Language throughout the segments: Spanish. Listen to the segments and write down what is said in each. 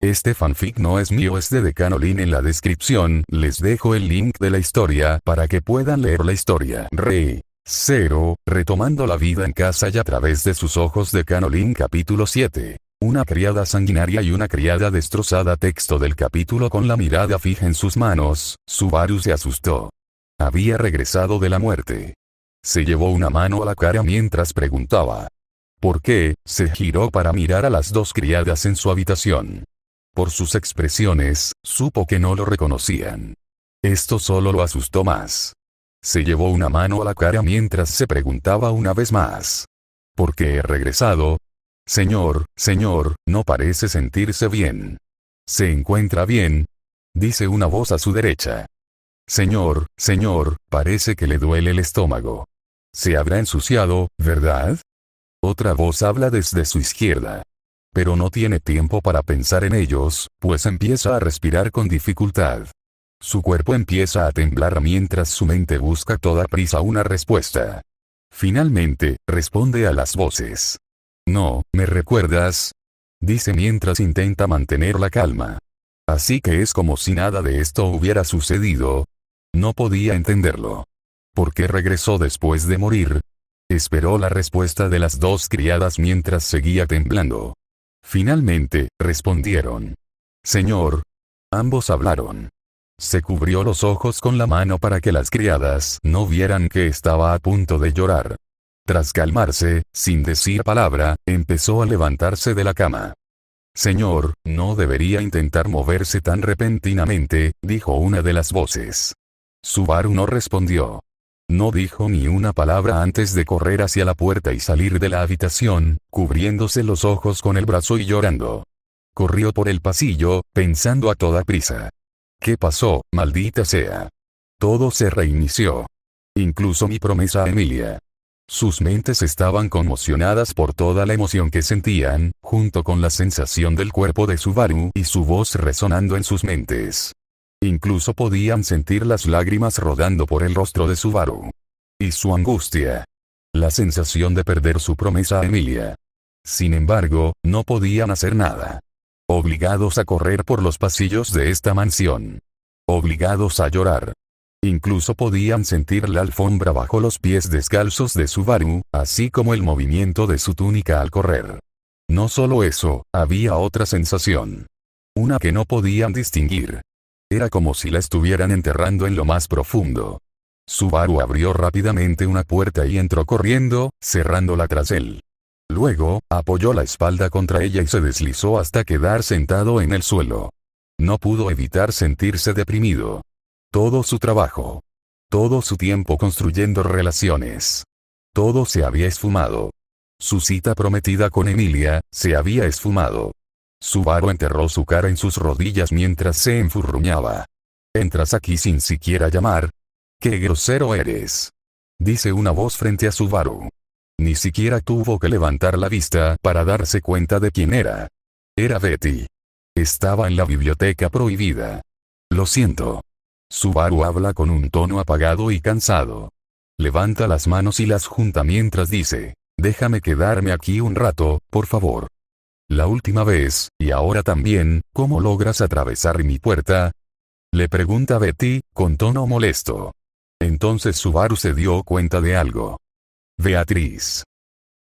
Este fanfic no es mío, es de Decanolin. En la descripción les dejo el link de la historia para que puedan leer la historia. Zero, retomando la vida en casa y a través de sus ojos. Decanolin capítulo 7. Una criada sanguinaria y una criada destrozada. Texto del capítulo. Con la mirada fija en sus manos, Subaru se asustó. Había regresado de la muerte. Se llevó una mano a la cara mientras preguntaba ¿por qué? Se giró para mirar a las dos criadas en su habitación. Por sus expresiones, supo que no lo reconocían. Esto solo lo asustó más. Se llevó una mano a la cara mientras se preguntaba una vez más ¿por qué he regresado? Señor, no parece sentirse bien. ¿Se encuentra bien? Dice una voz a su derecha. Señor, parece que le duele el estómago. Se habrá ensuciado, ¿verdad? Otra voz habla desde su izquierda. Pero no tiene tiempo para pensar en ellos, pues empieza a respirar con dificultad. Su cuerpo empieza a temblar mientras su mente busca a toda prisa una respuesta. Finalmente, responde a las voces. No, ¿me recuerdas? Dice mientras intenta mantener la calma. Así que es como si nada de esto hubiera sucedido. No podía entenderlo. ¿Por qué regresó después de morir? Esperó la respuesta de las dos criadas mientras seguía temblando. Finalmente, respondieron. Señor. Ambos hablaron. Se cubrió los ojos con la mano para que las criadas no vieran que estaba a punto de llorar. Tras calmarse, sin decir palabra, empezó a levantarse de la cama. Señor, no debería intentar moverse tan repentinamente, dijo una de las voces. Subaru no respondió. No dijo ni una palabra antes de correr hacia la puerta y salir de la habitación, cubriéndose los ojos con el brazo y llorando. Corrió por el pasillo, pensando a toda prisa. ¿Qué pasó, maldita sea? Todo se reinició. Incluso mi promesa a Emilia. Sus mentes estaban conmocionadas por toda la emoción que sentían, junto con la sensación del cuerpo de Subaru y su voz resonando en sus mentes. Incluso podían sentir las lágrimas rodando por el rostro de Subaru. Y su angustia. La sensación de perder su promesa a Emilia. Sin embargo, no podían hacer nada. Obligados a correr por los pasillos de esta mansión. Obligados a llorar. Incluso podían sentir la alfombra bajo los pies descalzos de Subaru, así como el movimiento de su túnica al correr. No solo eso, había otra sensación. Una que no podían distinguir. Era como si la estuvieran enterrando en lo más profundo. Subaru abrió rápidamente una puerta y entró corriendo, cerrándola tras él. Luego, apoyó la espalda contra ella y se deslizó hasta quedar sentado en el suelo. No pudo evitar sentirse deprimido. Todo su trabajo. Todo su tiempo construyendo relaciones. Todo se había esfumado. Su cita prometida con Emilia, se había esfumado. Subaru enterró su cara en sus rodillas mientras se enfurruñaba. ¿Entras aquí sin siquiera llamar? ¡Qué grosero eres! Dice una voz frente a Subaru. Ni siquiera tuvo que levantar la vista para darse cuenta de quién era. Era Betty. Estaba en la biblioteca prohibida. Lo siento. Subaru habla con un tono apagado y cansado. Levanta las manos y las junta mientras dice, déjame quedarme aquí un rato, por favor. La última vez, y ahora también, ¿cómo logras atravesar mi puerta? Le pregunta Betty, con tono molesto. Entonces Subaru se dio cuenta de algo. Beatriz.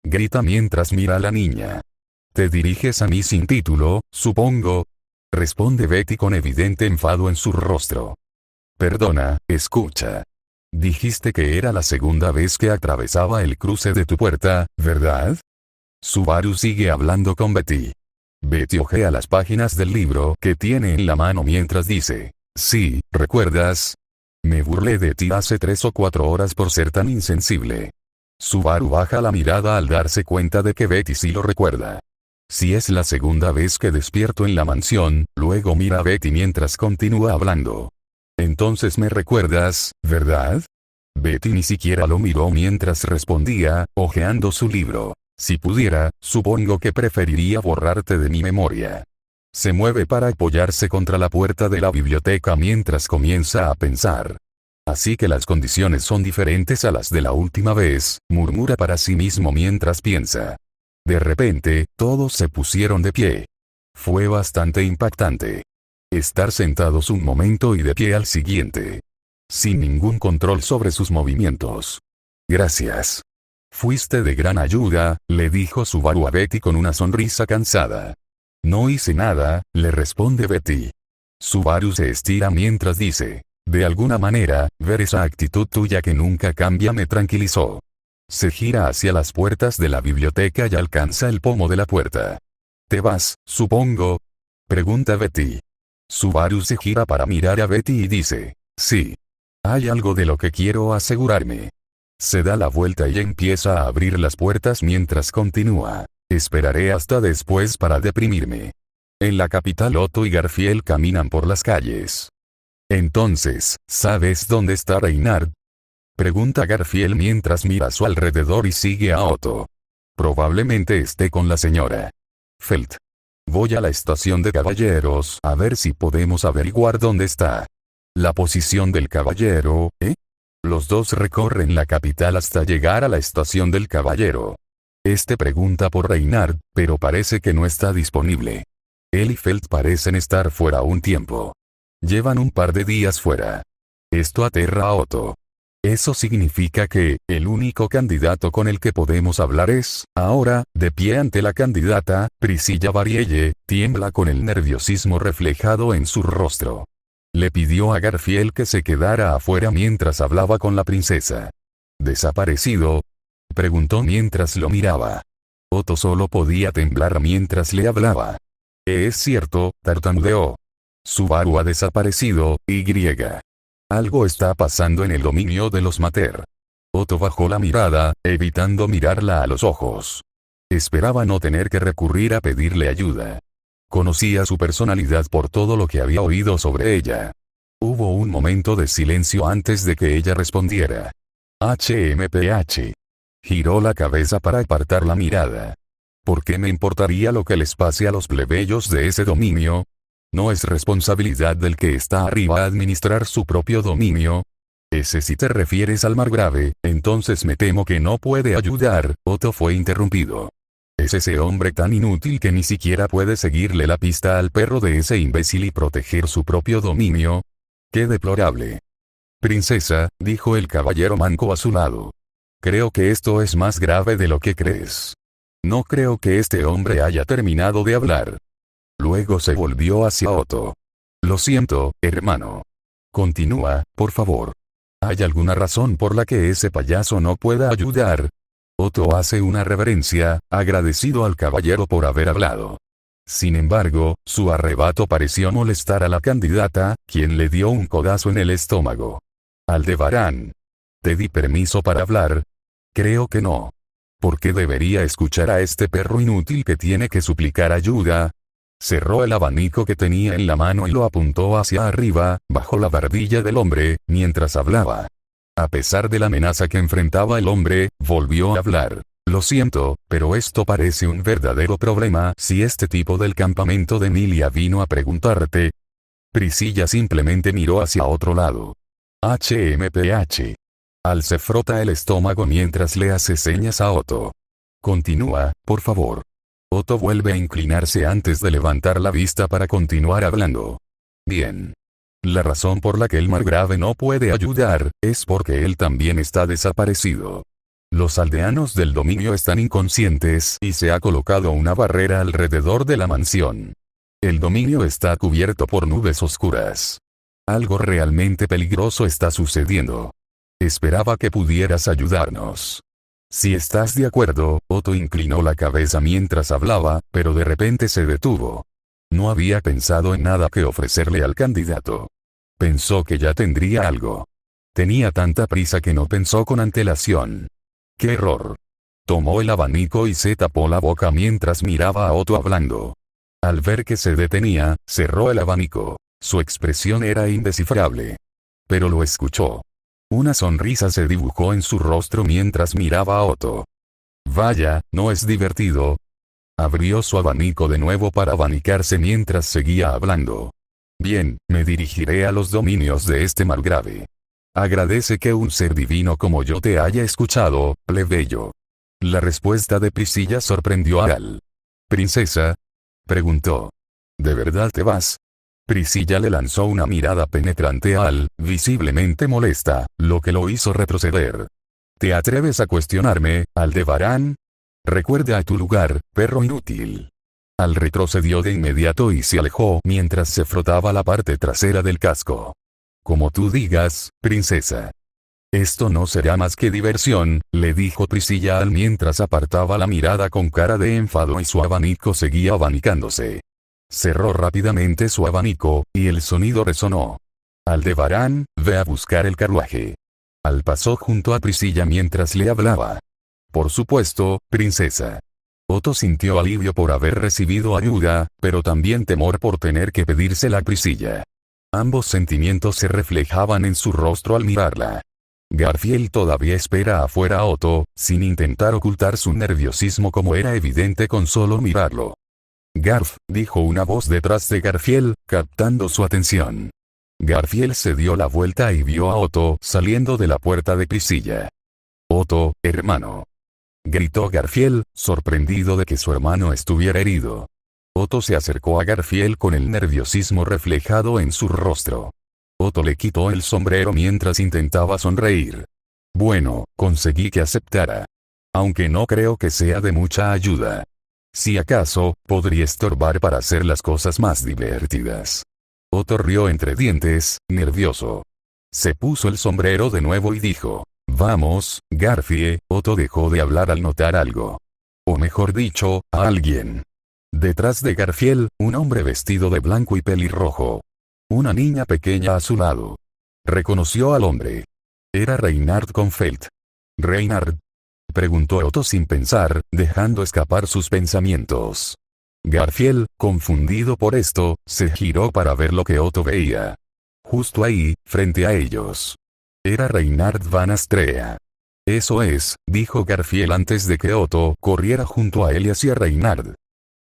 Grita mientras mira a la niña. ¿Te diriges a mí sin título, supongo? Responde Betty con evidente enfado en su rostro. Perdona, escucha. Dijiste que era la segunda vez que atravesaba el cruce de tu puerta, ¿verdad? Subaru sigue hablando con Betty. Betty ojea las páginas del libro que tiene en la mano mientras dice, sí, ¿recuerdas? Me burlé de ti hace 3 o 4 horas por ser tan insensible. Subaru baja la mirada al darse cuenta de que Betty sí lo recuerda. Si es la segunda vez que despierto en la mansión, luego mira a Betty mientras continúa hablando. Entonces me recuerdas, ¿verdad? Betty ni siquiera lo miró mientras respondía, hojeando su libro. Si pudiera, supongo que preferiría borrarte de mi memoria. Se mueve para apoyarse contra la puerta de la biblioteca mientras comienza a pensar. Así que las condiciones son diferentes a las de la última vez, murmura para sí mismo mientras piensa. De repente, todos se pusieron de pie. Fue bastante impactante. Estar sentados un momento y de pie al siguiente. Sin ningún control sobre sus movimientos. Gracias. Fuiste de gran ayuda, le dijo Subaru a Betty con una sonrisa cansada. No hice nada, le responde Betty. Subaru se estira mientras dice. De alguna manera, ver esa actitud tuya que nunca cambia me tranquilizó. Se gira hacia las puertas de la biblioteca y alcanza el pomo de la puerta. ¿Te vas, supongo? Pregunta Betty. Subaru se gira para mirar a Betty y dice. Sí. Hay algo de lo que quiero asegurarme. Se da la vuelta y empieza a abrir las puertas mientras continúa. Esperaré hasta después para deprimirme. En la capital Otto y Garfield caminan por las calles. Entonces, ¿sabes dónde está Reynard? Pregunta Garfield mientras mira a su alrededor y sigue a Otto. Probablemente esté con la señora Felt. Voy a la estación de caballeros a ver si podemos averiguar dónde está. La posición del caballero, ¿eh? Los dos recorren la capital hasta llegar a la estación del caballero. Este pregunta por Reynard, pero parece que no está disponible. Él y Felt parecen estar fuera un tiempo. Llevan un par de días fuera. Esto aterra a Otto. Eso significa que, el único candidato con el que podemos hablar es, ahora, de pie ante la candidata, Priscilla Varielle, tiembla con el nerviosismo reflejado en su rostro. Le pidió a Garfield que se quedara afuera mientras hablaba con la princesa. ¿Desaparecido? Preguntó mientras lo miraba. Otto solo podía temblar mientras le hablaba. Es cierto, tartamudeó. Subaru ha desaparecido, y. Algo está pasando en el dominio de los Mater. Otto bajó la mirada, evitando mirarla a los ojos. Esperaba no tener que recurrir a pedirle ayuda. Conocía su personalidad por todo lo que había oído sobre ella. Hubo un momento de silencio antes de que ella respondiera. HMPH. Giró la cabeza para apartar la mirada. ¿Por qué me importaría lo que les pase a los plebeyos de ese dominio? ¿No es responsabilidad del que está arriba administrar su propio dominio? Ese si te refieres al margrave, entonces me temo que no puede ayudar. Otto fue interrumpido. Es ese hombre tan inútil que ni siquiera puede seguirle la pista al perro de ese imbécil y proteger su propio dominio. ¡Qué deplorable! Princesa, dijo el caballero manco a su lado. Creo que esto es más grave de lo que crees. No creo que este hombre haya terminado de hablar. Luego se volvió hacia Otto. Lo siento, hermano. Continúa, por favor. ¿Hay alguna razón por la que ese payaso no pueda ayudar? Otto hace una reverencia, agradecido al caballero por haber hablado. Sin embargo, su arrebato pareció molestar a la candidata, quien le dio un codazo en el estómago. Aldebarán. ¿Te di permiso para hablar? Creo que no. ¿Por qué debería escuchar a este perro inútil que tiene que suplicar ayuda? Cerró el abanico que tenía en la mano y lo apuntó hacia arriba, bajo la barbilla del hombre, mientras hablaba. A pesar de la amenaza que enfrentaba el hombre, volvió a hablar. Lo siento, pero esto parece un verdadero problema si este tipo del campamento de Emilia vino a preguntarte. Priscilla simplemente miró hacia otro lado. HMPH. Al se frota el estómago mientras le hace señas a Otto. Continúa, por favor. Otto vuelve a inclinarse antes de levantar la vista para continuar hablando. Bien. La razón por la que el margrave no puede ayudar, es porque él también está desaparecido. Los aldeanos del dominio están inconscientes y se ha colocado una barrera alrededor de la mansión. El dominio está cubierto por nubes oscuras. Algo realmente peligroso está sucediendo. Esperaba que pudieras ayudarnos. Si estás de acuerdo, Otto inclinó la cabeza mientras hablaba, pero de repente se detuvo. No había pensado en nada que ofrecerle al candidato. Pensó que ya tendría algo. Tenía tanta prisa que no pensó con antelación. ¡Qué error! Tomó el abanico y se tapó la boca mientras miraba a Otto hablando. Al ver que se detenía, cerró el abanico. Su expresión era indescifrable. Pero lo escuchó. Una sonrisa se dibujó en su rostro mientras miraba a Otto. Vaya, ¿no es divertido? Abrió su abanico de nuevo para abanicarse mientras seguía hablando. Bien, me dirigiré a los dominios de este margrave. Agradece que un ser divino como yo te haya escuchado, plebeyo. La respuesta de Priscilla sorprendió a Al. ¿Princesa? Preguntó. ¿De verdad te vas? Priscilla le lanzó una mirada penetrante a Al, visiblemente molesta, lo que lo hizo retroceder. ¿Te atreves a cuestionarme, Aldebarán? Recuerda a tu lugar, perro inútil. Al retrocedió de inmediato y se alejó mientras se frotaba la parte trasera del casco. Como tú digas, princesa. Esto no será más que diversión, le dijo Priscilla a Al mientras apartaba la mirada con cara de enfado y su abanico seguía abanicándose. Cerró rápidamente su abanico, y el sonido resonó. Aldebarán, ve a buscar el carruaje. Al pasó junto a Priscilla mientras le hablaba. Por supuesto, princesa. Otto sintió alivio por haber recibido ayuda, pero también temor por tener que pedírsela a Priscilla. Ambos sentimientos se reflejaban en su rostro al mirarla. Garfield todavía espera afuera a Otto, sin intentar ocultar su nerviosismo como era evidente con solo mirarlo. Garf, dijo una voz detrás de Garfield, captando su atención. Garfield se dio la vuelta y vio a Otto saliendo de la puerta de Priscilla. Otto, hermano. Gritó Garfield, sorprendido de que su hermano estuviera herido. Otto se acercó a Garfield con el nerviosismo reflejado en su rostro. Otto le quitó el sombrero mientras intentaba sonreír. Bueno, conseguí que aceptara. Aunque no creo que sea de mucha ayuda. Si acaso, podría estorbar para hacer las cosas más divertidas. Otto rió entre dientes, nervioso. Se puso el sombrero de nuevo y dijo, vamos, Garfie. Otto dejó de hablar al notar algo. O mejor dicho, a alguien. Detrás de Garfield, un hombre vestido de blanco y pelirrojo. Una niña pequeña a su lado. Reconoció al hombre. Era Reinhard von Feld. ¿Reinhard? Preguntó Otto sin pensar, dejando escapar sus pensamientos. Garfield, confundido por esto, se giró para ver lo que Otto veía. Justo ahí, frente a ellos. Era Reinhard van Astrea. Eso es, dijo Garfield antes de que Otto corriera junto a él y hacia Reinhard.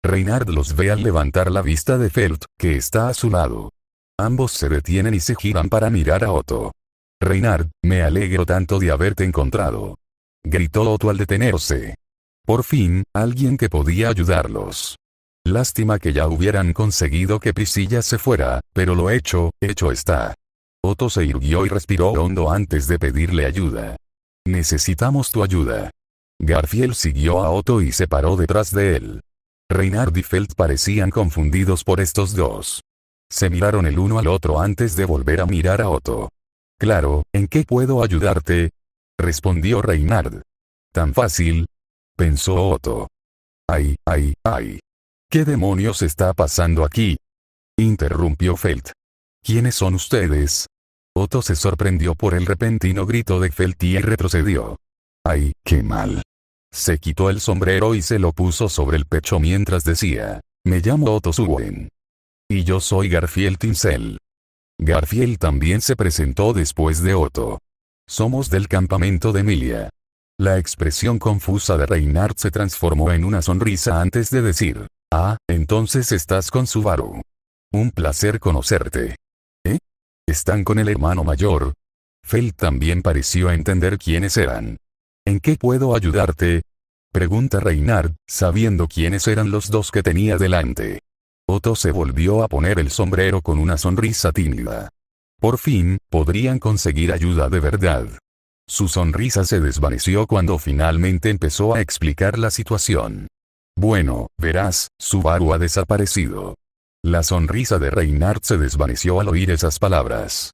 Reinhard los ve al levantar la vista de Feld, que está a su lado. Ambos se detienen y se giran para mirar a Otto. Reinhard, me alegro tanto de haberte encontrado. Gritó Otto al detenerse. Por fin, alguien que podía ayudarlos. Lástima que ya hubieran conseguido que Priscilla se fuera, pero lo hecho está. Otto se irguió y respiró hondo antes de pedirle ayuda. Necesitamos tu ayuda. Garfield siguió a Otto y se paró detrás de él. Reinhard y Feld parecían confundidos por estos dos. Se miraron el uno al otro antes de volver a mirar a Otto. Claro, ¿en qué puedo ayudarte? Respondió Reinhard. ¿Tan fácil? Pensó Otto. ¡Ay! ¿Qué demonios está pasando aquí? Interrumpió Feld. ¿Quiénes son ustedes? Otto se sorprendió por el repentino grito de Feld y retrocedió. ¡Ay, qué mal! Se quitó el sombrero y se lo puso sobre el pecho mientras decía, me llamo Otto Suen. Y yo soy Garfield Tinsel. Garfield también se presentó después de Otto. Somos del campamento de Emilia. La expresión confusa de Reinhard se transformó en una sonrisa antes de decir, ah, entonces estás con Subaru. Un placer conocerte. ¿Eh? ¿Están con el hermano mayor? Feld también pareció entender quiénes eran. ¿En qué puedo ayudarte? Pregunta Reinhard, sabiendo quiénes eran los dos que tenía delante. Otto se volvió a poner el sombrero con una sonrisa tímida. Por fin, podrían conseguir ayuda de verdad. Su sonrisa se desvaneció cuando finalmente empezó a explicar la situación. Bueno, verás, Subaru ha desaparecido. La sonrisa de Reinhard se desvaneció al oír esas palabras.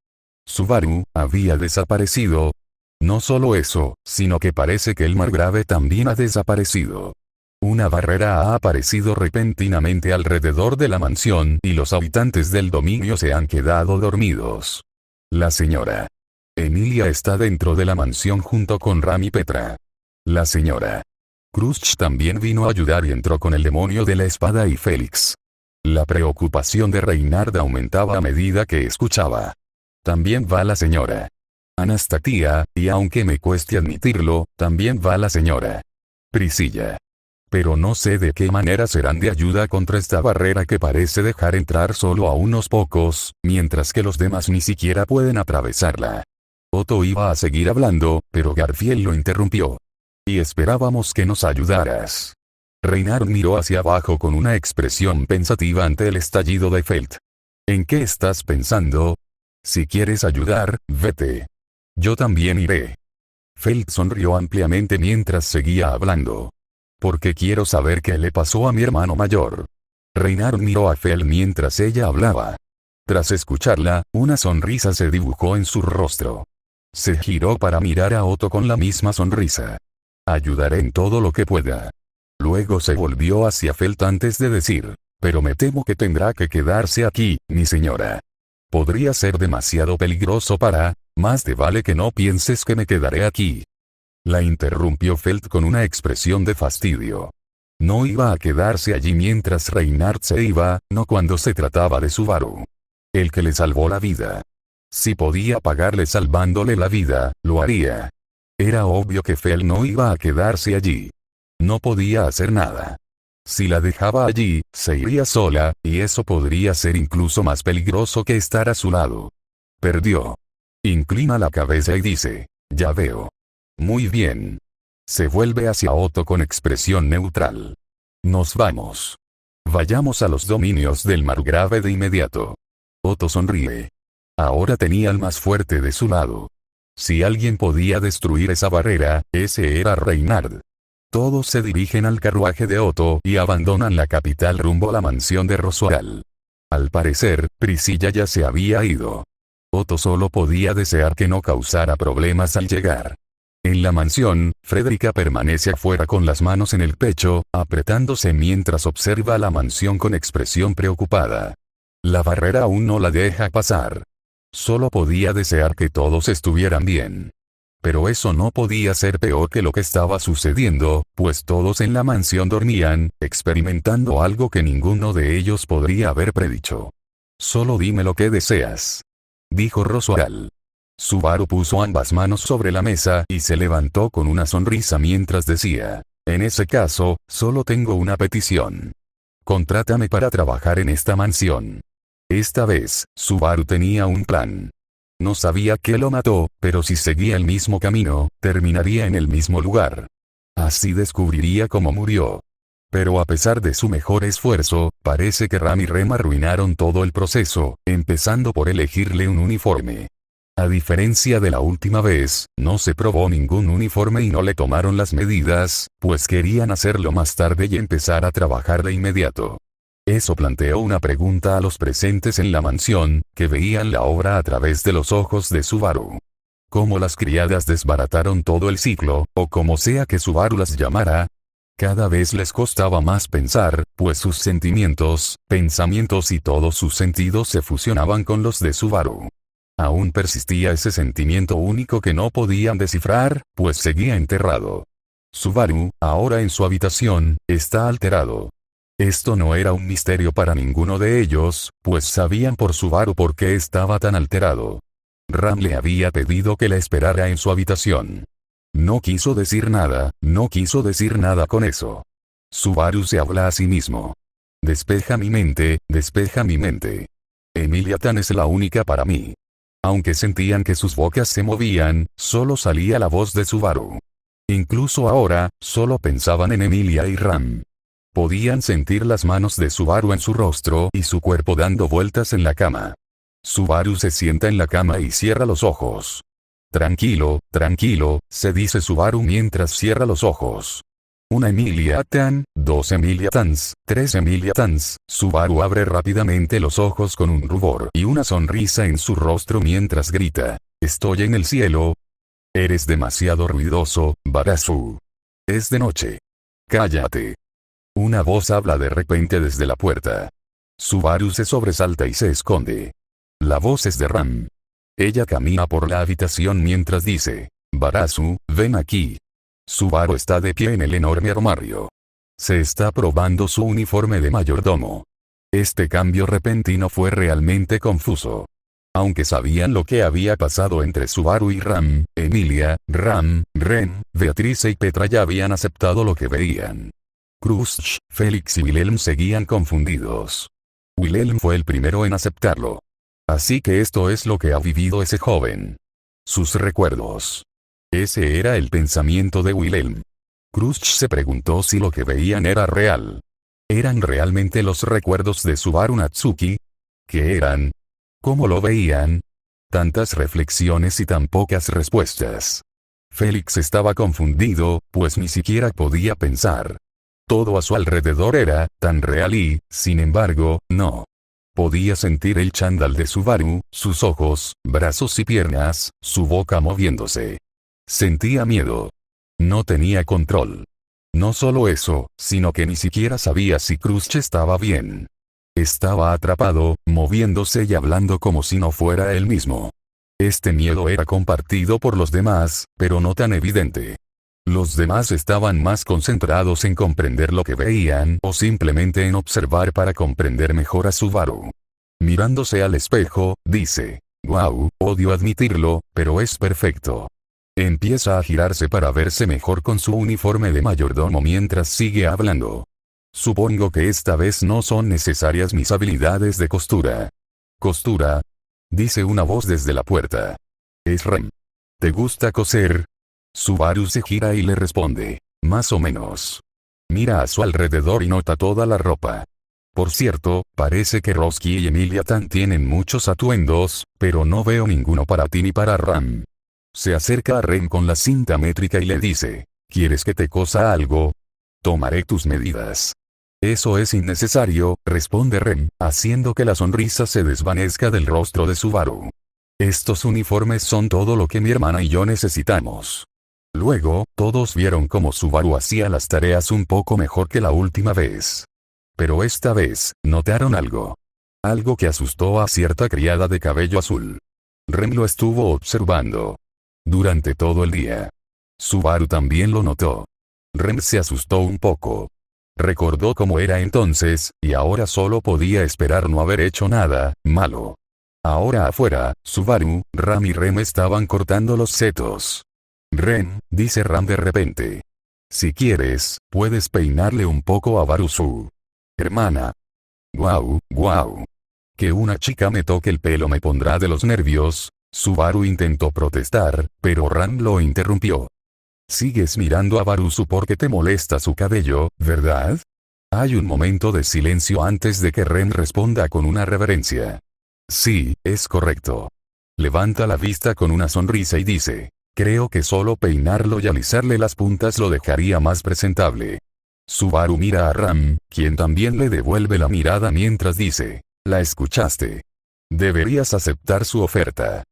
Subaru había desaparecido. No solo eso, sino que parece que el Margrave también ha desaparecido. Una barrera ha aparecido repentinamente alrededor de la mansión y los habitantes del dominio se han quedado dormidos. La señora Emilia está dentro de la mansión junto con Ram y Petra. La señora Crusch también vino a ayudar y entró con el demonio de la espada y Félix. La preocupación de Reinhard aumentaba a medida que escuchaba. También va la señora Anastasia, y aunque me cueste admitirlo, también va la señora Priscilla. Pero no sé de qué manera serán de ayuda contra esta barrera que parece dejar entrar solo a unos pocos, mientras que los demás ni siquiera pueden atravesarla. Otto iba a seguir hablando, pero Garfield lo interrumpió. Y esperábamos que nos ayudaras. Reinhard miró hacia abajo con una expresión pensativa ante el estallido de Felt. ¿En qué estás pensando? Si quieres ayudar, vete. Yo también iré. Felt sonrió ampliamente mientras seguía hablando. Porque quiero saber qué le pasó a mi hermano mayor. Reinhard miró a Felt mientras ella hablaba. Tras escucharla, una sonrisa se dibujó en su rostro. Se giró para mirar a Otto con la misma sonrisa. Ayudaré en todo lo que pueda. Luego se volvió hacia Felt antes de decir, pero me temo que tendrá que quedarse aquí, mi señora. Podría ser demasiado peligroso más te vale que no pienses que me quedaré aquí. La interrumpió Felt con una expresión de fastidio. No iba a quedarse allí mientras Reinhard se iba, no cuando se trataba de Subaru. El que le salvó la vida. Si podía pagarle salvándole la vida, lo haría. Era obvio que Felt no iba a quedarse allí. No podía hacer nada. Si la dejaba allí, se iría sola, y eso podría ser incluso más peligroso que estar a su lado. Perdió. Inclina la cabeza y dice, ya veo. Muy bien. Se vuelve hacia Otto con expresión neutral. Nos vamos. Vayamos a los dominios del margrave de inmediato. Otto sonríe. Ahora tenía al más fuerte de su lado. Si alguien podía destruir esa barrera, ese era Reinhard. Todos se dirigen al carruaje de Otto y abandonan la capital rumbo a la mansión de Roswell. Al parecer, Priscilla ya se había ido. Otto solo podía desear que no causara problemas al llegar. En la mansión, Frederica permanece afuera con las manos en el pecho, apretándose mientras observa la mansión con expresión preocupada. La barrera aún no la deja pasar. Solo podía desear que todos estuvieran bien. Pero eso no podía ser peor que lo que estaba sucediendo, pues todos en la mansión dormían, experimentando algo que ninguno de ellos podría haber predicho. Solo dime lo que deseas. Dijo Roswell. Subaru puso ambas manos sobre la mesa y se levantó con una sonrisa mientras decía, en ese caso, solo tengo una petición. Contrátame para trabajar en esta mansión. Esta vez, Subaru tenía un plan. No sabía qué lo mató, pero si seguía el mismo camino, terminaría en el mismo lugar. Así descubriría cómo murió. Pero a pesar de su mejor esfuerzo, parece que Ram y Rem arruinaron todo el proceso, empezando por elegirle un uniforme. A diferencia de la última vez, no se probó ningún uniforme y no le tomaron las medidas, pues querían hacerlo más tarde y empezar a trabajar de inmediato. Eso planteó una pregunta a los presentes en la mansión, que veían la obra a través de los ojos de Subaru. Como las criadas desbarataron todo el ciclo, o como sea que Subaru las llamara, cada vez les costaba más pensar, pues sus sentimientos, pensamientos y todos sus sentidos se fusionaban con los de Subaru. Aún persistía ese sentimiento único que no podían descifrar, pues seguía enterrado. Subaru, ahora en su habitación, está alterado. Esto no era un misterio para ninguno de ellos, pues sabían por Subaru por qué estaba tan alterado. Ram le había pedido que la esperara en su habitación. No quiso decir nada con eso. Subaru se habla a sí mismo. Despeja mi mente, despeja mi mente. Emilia Tan es la única para mí. Aunque sentían que sus bocas se movían, solo salía la voz de Subaru. Incluso ahora, solo pensaban en Emilia y Ram. Podían sentir las manos de Subaru en su rostro y su cuerpo dando vueltas en la cama. Subaru se sienta en la cama y cierra los ojos. Tranquilo, tranquilo, se dice Subaru mientras cierra los ojos. Una Emilia Tan, 2 Emilia Tans, 3 Emilia Tans. Subaru abre rápidamente los ojos con un rubor y una sonrisa en su rostro mientras grita, estoy en el cielo. Eres demasiado ruidoso, Barasu. Es de noche. Cállate. Una voz habla de repente desde la puerta. Subaru se sobresalta y se esconde. La voz es de Ram. Ella camina por la habitación mientras dice, Barasu, ven aquí. Subaru está de pie en el enorme armario. Se está probando su uniforme de mayordomo. Este cambio repentino fue realmente confuso. Aunque sabían lo que había pasado entre Subaru y Ram, Emilia, Ram, Ren, Beatrice y Petra ya habían aceptado lo que veían. Krusch, Félix y Wilhelm seguían confundidos. Wilhelm fue el primero en aceptarlo. Así que esto es lo que ha vivido ese joven. Sus recuerdos. Ese era el pensamiento de Wilhelm. Crush se preguntó si lo que veían era real. ¿Eran realmente los recuerdos de Subaru Natsuki? ¿Qué eran? ¿Cómo lo veían? Tantas reflexiones y tan pocas respuestas. Félix estaba confundido, pues ni siquiera podía pensar. Todo a su alrededor era tan real y, sin embargo, no. Podía sentir el chándal de Subaru, sus ojos, brazos y piernas, su boca moviéndose. Sentía miedo. No tenía control. No solo eso, sino que ni siquiera sabía si Crush estaba bien. Estaba atrapado, moviéndose y hablando como si no fuera él mismo. Este miedo era compartido por los demás, pero no tan evidente. Los demás estaban más concentrados en comprender lo que veían o simplemente en observar para comprender mejor a Subaru. Mirándose al espejo, dice, «Wow, odio admitirlo, pero es perfecto». Empieza a girarse para verse mejor con su uniforme de mayordomo mientras sigue hablando. «Supongo que esta vez no son necesarias mis habilidades de costura». «¿Costura?», dice una voz desde la puerta. Es Rem. «¿Te gusta coser?». Subaru se gira y le responde, «Más o menos». Mira a su alrededor y nota toda la ropa. Por cierto, parece que Roski y Emilia-tan tienen muchos atuendos, pero no veo ninguno para ti ni para Ram. Se acerca a Rem con la cinta métrica y le dice, «¿Quieres que te cosa algo? Tomaré tus medidas». «Eso es innecesario», responde Rem, haciendo que la sonrisa se desvanezca del rostro de Subaru. «Estos uniformes son todo lo que mi hermana y yo necesitamos». Luego, todos vieron cómo Subaru hacía las tareas un poco mejor que la última vez. Pero esta vez, notaron algo. Algo que asustó a cierta criada de cabello azul. Rem lo estuvo observando durante todo el día. Subaru también lo notó. Rem se asustó un poco. Recordó cómo era entonces, y ahora solo podía esperar no haber hecho nada malo. Ahora afuera, Subaru, Ram y Rem estaban cortando los setos. «Rem», dice Ram de repente. «Si quieres, puedes peinarle un poco a Barusu. Hermana». «Guau, guau. Que una chica me toque el pelo me pondrá de los nervios». Subaru intentó protestar, pero Ram lo interrumpió. «Sigues mirando a Barusu porque te molesta su cabello, ¿verdad?». Hay un momento de silencio antes de que Rem responda con una reverencia. «Sí, es correcto». Levanta la vista con una sonrisa y dice, «Creo que solo peinarlo y alisarle las puntas lo dejaría más presentable». Subaru mira a Ram, quien también le devuelve la mirada mientras dice, «¿La escuchaste? Deberías aceptar su oferta.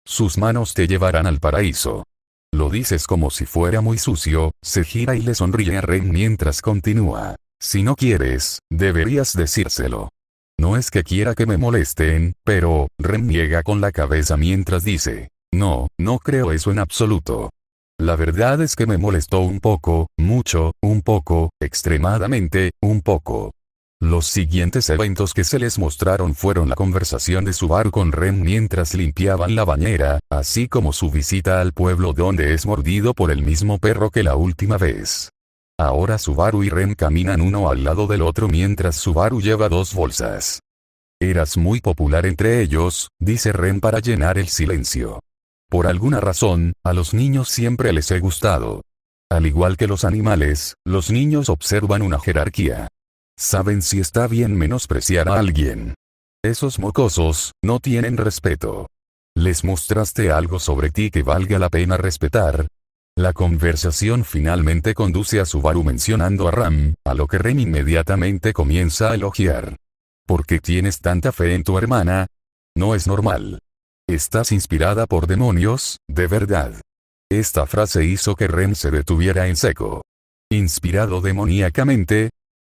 Sus manos te llevarán al paraíso». Lo dices como si fuera muy sucio, se gira y le sonríe a Rem mientras continúa. «Si no quieres, deberías decírselo». «No es que quiera que me molesten, pero», Rem niega con la cabeza mientras dice, «No, no creo eso en absoluto. La verdad es que me molestó un poco, mucho, un poco, extremadamente, un poco». Los siguientes eventos que se les mostraron fueron la conversación de Subaru con Rem mientras limpiaban la bañera, así como su visita al pueblo donde es mordido por el mismo perro que la última vez. Ahora Subaru y Rem caminan uno al lado del otro mientras Subaru lleva 2 bolsas. «Eras muy popular entre ellos», dice Rem para llenar el silencio. «Por alguna razón, a los niños siempre les he gustado. Al igual que los animales, los niños observan una jerarquía. Saben si está bien menospreciar a alguien. Esos mocosos, no tienen respeto. ¿Les mostraste algo sobre ti que valga la pena respetar?». La conversación finalmente conduce a Subaru mencionando a Ram, a lo que Rem inmediatamente comienza a elogiar. «¿Por qué tienes tanta fe en tu hermana? No es normal. ¿Estás inspirada por demonios, de verdad?». Esta frase hizo que Rem se detuviera en seco. ¿Inspirado demoníacamente?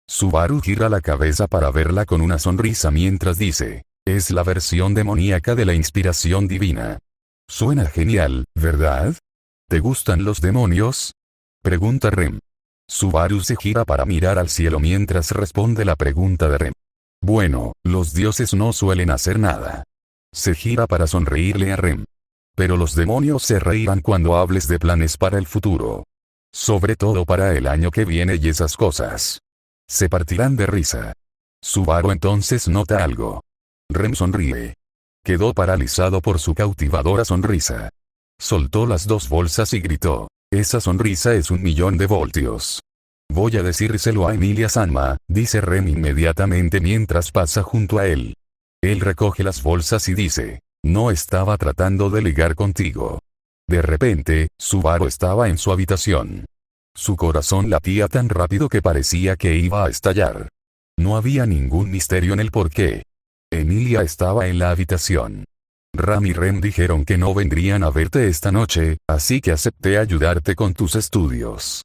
Subaru gira la cabeza para verla con una sonrisa mientras dice, «Es la versión demoníaca de la inspiración divina». «Suena genial, ¿verdad? ¿Te gustan los demonios?», pregunta Rem. Subaru se gira para mirar al cielo mientras responde la pregunta de Rem. «Bueno, los dioses no suelen hacer nada». Se gira para sonreírle a Rem. «Pero los demonios se reirán cuando hables de planes para el futuro. Sobre todo para el año que viene y esas cosas. Se partirán de risa». Subaru entonces nota algo. Rem sonríe. Quedó paralizado por su cautivadora sonrisa. Soltó las 2 bolsas y gritó, Esa sonrisa es 1.000.000 de voltios. Voy a decírselo a Emilia-sama, dice Ren inmediatamente mientras pasa junto a él. Él recoge las bolsas y dice, no estaba tratando de ligar contigo. De repente, Subaru estaba en su habitación. Su corazón latía tan rápido que parecía que iba a estallar. No había ningún misterio en el porqué. Emilia estaba en la habitación. Ram y Ren dijeron que no vendrían a verte esta noche, así que acepté ayudarte con tus estudios.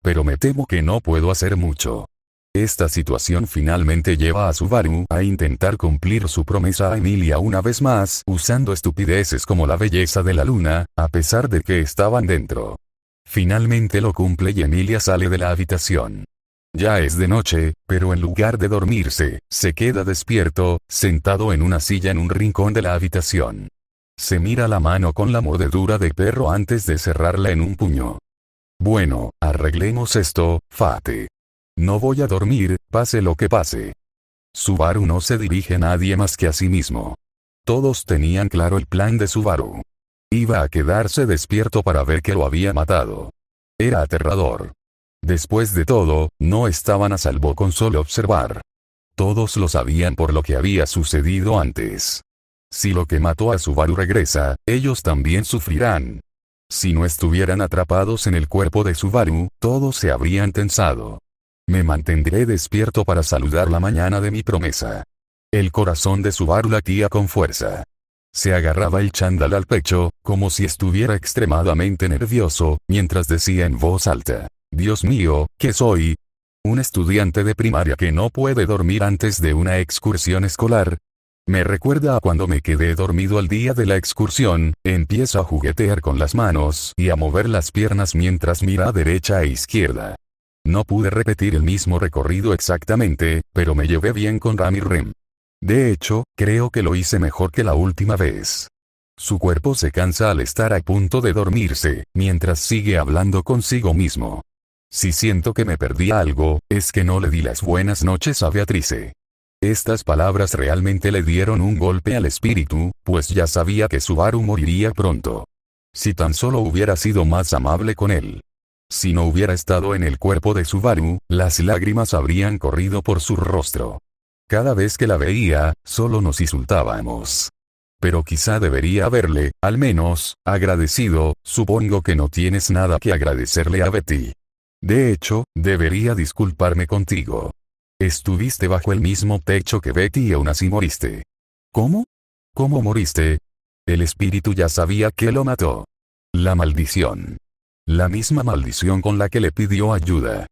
Pero me temo que no puedo hacer mucho. Esta situación finalmente lleva a Subaru a intentar cumplir su promesa a Emilia una vez más, usando estupideces como la belleza de la luna, a pesar de que estaban dentro. Finalmente lo cumple y Emilia sale de la habitación. Ya es de noche, pero en lugar de dormirse, se queda despierto, sentado en una silla en un rincón de la habitación. Se mira la mano con la mordedura de perro antes de cerrarla en un puño. Bueno, arreglemos esto, Fate. No voy a dormir, pase lo que pase. Subaru no se dirige a nadie más que a sí mismo. Todos tenían claro el plan de Subaru. Iba a quedarse despierto para ver que lo había matado. Era aterrador. Después de todo, no estaban a salvo con solo observar. Todos lo sabían por lo que había sucedido antes. Si lo que mató a Subaru regresa, ellos también sufrirán. Si no estuvieran atrapados en el cuerpo de Subaru, todos se habrían tensado. Me mantendré despierto para saludar la mañana de mi promesa. El corazón de Subaru latía con fuerza. Se agarraba el chándal al pecho, como si estuviera extremadamente nervioso, mientras decía en voz alta, Dios mío, ¿qué soy? ¿Un estudiante de primaria que no puede dormir antes de una excursión escolar? Me recuerda a cuando me quedé dormido al día de la excursión, empiezo a juguetear con las manos y a mover las piernas mientras mira a derecha e izquierda. No pude repetir el mismo recorrido exactamente, pero me llevé bien con Ram y Ren. De hecho, creo que lo hice mejor que la última vez. Su cuerpo se cansa al estar a punto de dormirse, mientras sigue hablando consigo mismo. Si siento que me perdí algo, es que no le di las buenas noches a Beatrice. Estas palabras realmente le dieron un golpe al espíritu, pues ya sabía que Subaru moriría pronto. Si tan solo hubiera sido más amable con él. Si no hubiera estado en el cuerpo de Subaru, las lágrimas habrían corrido por su rostro. Cada vez que la veía, solo nos insultábamos. Pero quizá debería haberle, al menos, agradecido. Supongo que no tienes nada que agradecerle a Betty. De hecho, debería disculparme contigo. Estuviste bajo el mismo techo que Betty y aún así moriste. ¿Cómo? ¿Cómo moriste? El espíritu ya sabía que lo mató. La maldición. La misma maldición con la que le pidió ayuda.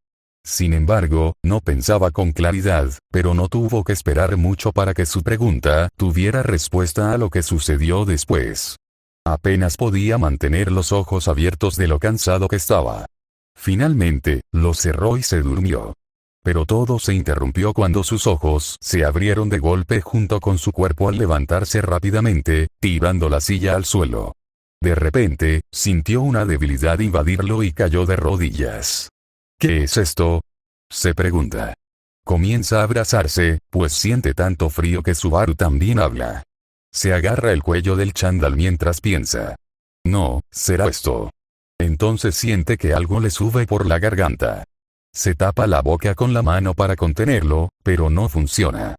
Sin embargo, no pensaba con claridad, pero no tuvo que esperar mucho para que su pregunta tuviera respuesta a lo que sucedió después. Apenas podía mantener los ojos abiertos de lo cansado que estaba. Finalmente, los cerró y se durmió. Pero todo se interrumpió cuando sus ojos se abrieron de golpe junto con su cuerpo al levantarse rápidamente, tirando la silla al suelo. De repente, sintió una debilidad invadirlo y cayó de rodillas. ¿Qué es esto? Se pregunta. Comienza a abrazarse, pues siente tanto frío que Subaru también habla. Se agarra el cuello del chándal mientras piensa. No, será esto. Entonces siente que algo le sube por la garganta. Se tapa la boca con la mano para contenerlo, pero no funciona.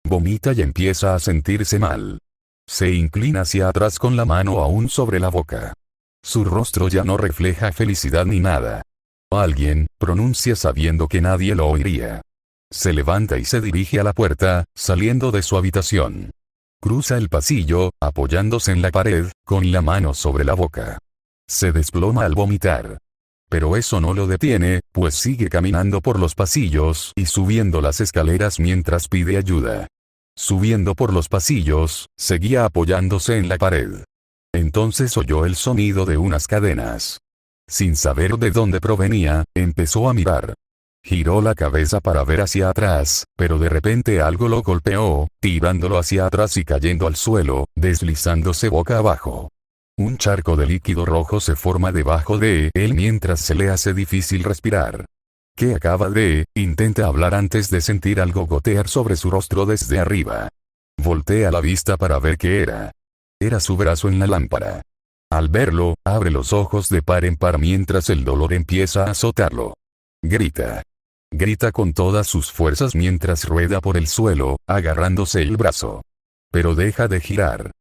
Vomita y empieza a sentirse mal. Se inclina hacia atrás con la mano aún sobre la boca. Su rostro ya no refleja felicidad ni nada. Alguien, pronuncia sabiendo que nadie lo oiría. Se levanta y se dirige a la puerta, saliendo de su habitación. Cruza el pasillo, apoyándose en la pared, con la mano sobre la boca. Se desploma al vomitar. Pero eso no lo detiene, pues sigue caminando por los pasillos y subiendo las escaleras mientras pide ayuda. Subiendo por los pasillos, seguía apoyándose en la pared. Entonces oyó el sonido de unas cadenas. Sin saber de dónde provenía, empezó a mirar. Giró la cabeza para ver hacia atrás, pero de repente algo lo golpeó, tirándolo hacia atrás y cayendo al suelo, deslizándose boca abajo. Un charco de líquido rojo se forma debajo de él mientras se le hace difícil respirar. ¿Qué acaba de? Intenta hablar antes de sentir algo gotear sobre su rostro desde arriba. Voltea la vista para ver qué era. Era su brazo en la lámpara. Al verlo, abre los ojos de par en par mientras el dolor empieza a azotarlo. Grita. Grita con todas sus fuerzas mientras rueda por el suelo, agarrándose el brazo. Pero deja de girar.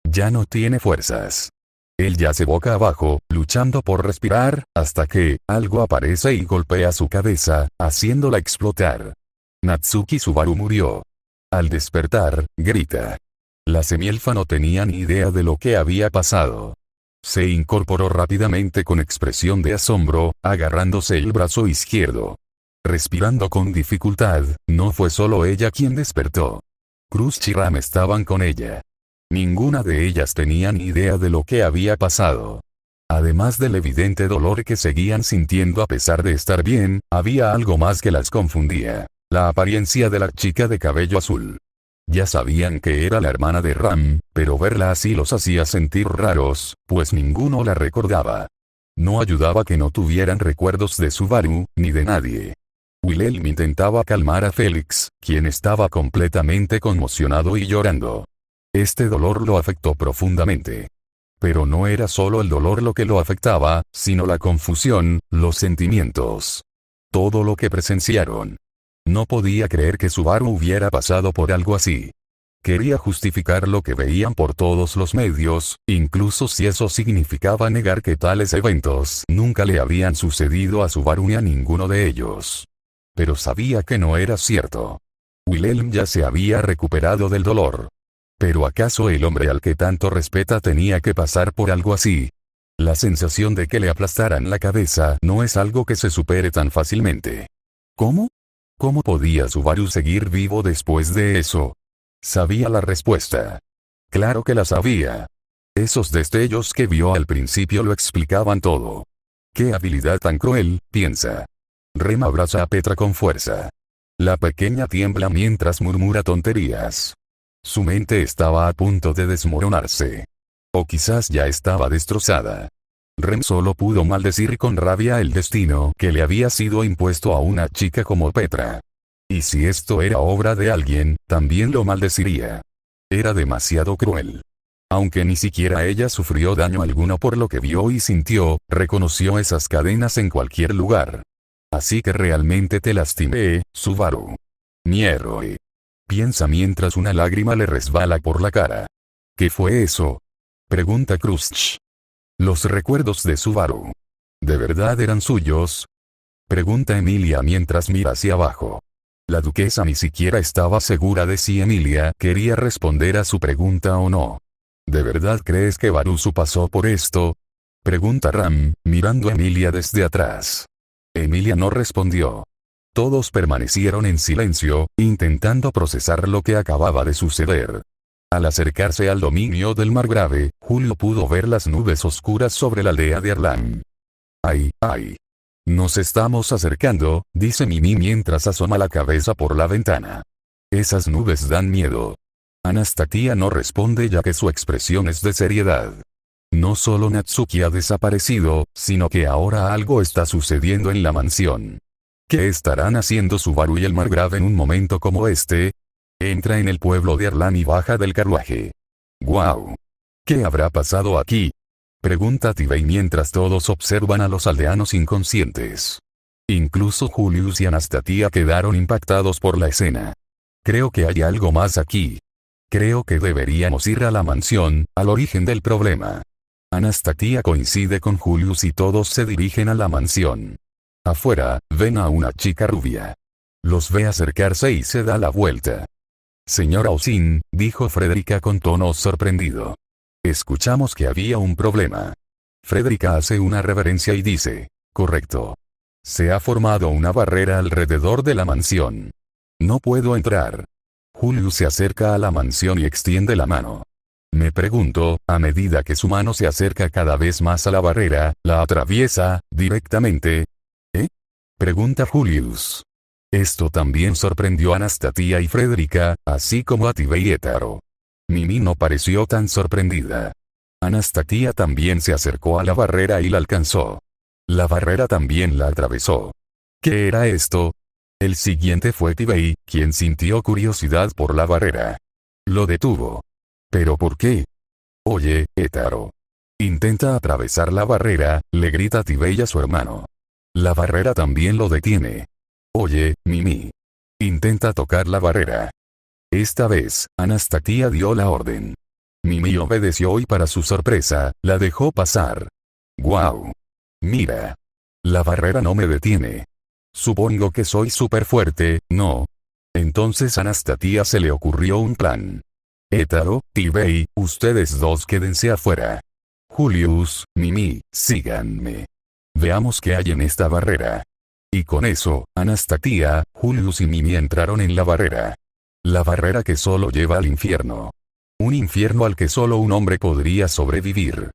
Ya no tiene fuerzas. Él yace boca abajo, luchando por respirar, hasta que, algo aparece y golpea su cabeza, haciéndola explotar. Natsuki Subaru murió. Al despertar, grita. La semielfa no tenía ni idea de lo que había pasado. Se incorporó rápidamente con expresión de asombro, agarrándose el brazo izquierdo. Respirando con dificultad, no fue solo ella quien despertó. Cruz y Ram estaban con ella. Ninguna de ellas tenía ni idea de lo que había pasado. Además del evidente dolor que seguían sintiendo a pesar de estar bien, había algo más que las confundía. La apariencia de la chica de cabello azul. Ya sabían que era la hermana de Ram, pero verla así los hacía sentir raros, pues ninguno la recordaba. No ayudaba que no tuvieran recuerdos de Subaru, ni de nadie. Wilhelm intentaba calmar a Félix, quien estaba completamente conmocionado y llorando. Este dolor lo afectó profundamente. Pero no era solo el dolor lo que lo afectaba, sino la confusión, los sentimientos. Todo lo que presenciaron. No podía creer que Subaru hubiera pasado por algo así. Quería justificar lo que veían por todos los medios, incluso si eso significaba negar que tales eventos nunca le habían sucedido a Subaru ni a ninguno de ellos. Pero sabía que no era cierto. Wilhelm ya se había recuperado del dolor. ¿Pero acaso el hombre al que tanto respeta tenía que pasar por algo así? La sensación de que le aplastaran la cabeza no es algo que se supere tan fácilmente. ¿Cómo? ¿Cómo podía Subaru seguir vivo después de eso? Sabía la respuesta. Claro que la sabía. Esos destellos que vio al principio lo explicaban todo. ¡Qué habilidad tan cruel!, piensa. Rem abraza a Petra con fuerza. La pequeña tiembla mientras murmura tonterías. Su mente estaba a punto de desmoronarse. O quizás ya estaba destrozada. Rem solo pudo maldecir con rabia el destino que le había sido impuesto a una chica como Petra. Y si esto era obra de alguien, también lo maldeciría. Era demasiado cruel. Aunque ni siquiera ella sufrió daño alguno por lo que vio y sintió, reconoció esas cadenas en cualquier lugar. Así que realmente te lastimé, Subaru. Mi héroe. Piensa mientras una lágrima le resbala por la cara. ¿Qué fue eso?, pregunta Cruz. Los recuerdos de Subaru. ¿De verdad eran suyos?, pregunta Emilia mientras mira hacia abajo. La duquesa ni siquiera estaba segura de si Emilia quería responder a su pregunta o no. ¿De verdad crees que Barusu pasó por esto?, pregunta Ram, mirando a Emilia desde atrás. Emilia no respondió. Todos permanecieron en silencio, intentando procesar lo que acababa de suceder. Al acercarse al dominio del margrave, Julio pudo ver las nubes oscuras sobre la aldea de Arlan. ¡Ay, ay! Nos estamos acercando, dice Mimi mientras asoma la cabeza por la ventana. Esas nubes dan miedo. Anastasia no responde ya que su expresión es de seriedad. No solo Natsuki ha desaparecido, sino que ahora algo está sucediendo en la mansión. ¿Qué estarán haciendo Subaru y el margrave en un momento como este? Entra en el pueblo de Arlan y baja del carruaje. ¡Guau! ¿Qué habrá pasado aquí?, pregunta Tibey mientras todos observan a los aldeanos inconscientes. Incluso Julius y Anastasia quedaron impactados por la escena. Creo que hay algo más aquí. Creo que deberíamos ir a la mansión, al origen del problema. Anastasia coincide con Julius y todos se dirigen a la mansión. Afuera, ven a una chica rubia. Los ve acercarse y se da la vuelta. Señora Osin, dijo Frederica con tono sorprendido. Escuchamos que había un problema. Frederica hace una reverencia y dice, correcto. Se ha formado una barrera alrededor de la mansión. No puedo entrar. Julius se acerca a la mansión y extiende la mano. Me pregunto, a medida que su mano se acerca cada vez más a la barrera, ¿la atraviesa, directamente? ¿Eh?, pregunta Julius. Esto también sorprendió a Anastasia y Frederica, así como a Tibey y Etaro. Mimi no pareció tan sorprendida. Anastasia también se acercó a la barrera y la alcanzó. La barrera también la atravesó. ¿Qué era esto? El siguiente fue Tibey, quien sintió curiosidad por la barrera. Lo detuvo. ¿Pero por qué? Oye, Etaro. Intenta atravesar la barrera, le grita Tibei a su hermano. La barrera también lo detiene. Oye, Mimi. Intenta tocar la barrera. Esta vez, Anastasia dio la orden. Mimi obedeció y para su sorpresa, la dejó pasar. ¡Guau! Mira. La barrera no me detiene. Supongo que soy súper fuerte, ¿no? Entonces a Anastasia se le ocurrió un plan. Hétaro, Tibei, ustedes dos quédense afuera. Julius, Mimi, síganme. Veamos qué hay en esta barrera. Y con eso, Anastasia, Julius y Mimi entraron en la barrera. La barrera que solo lleva al infierno. Un infierno al que solo un hombre podría sobrevivir.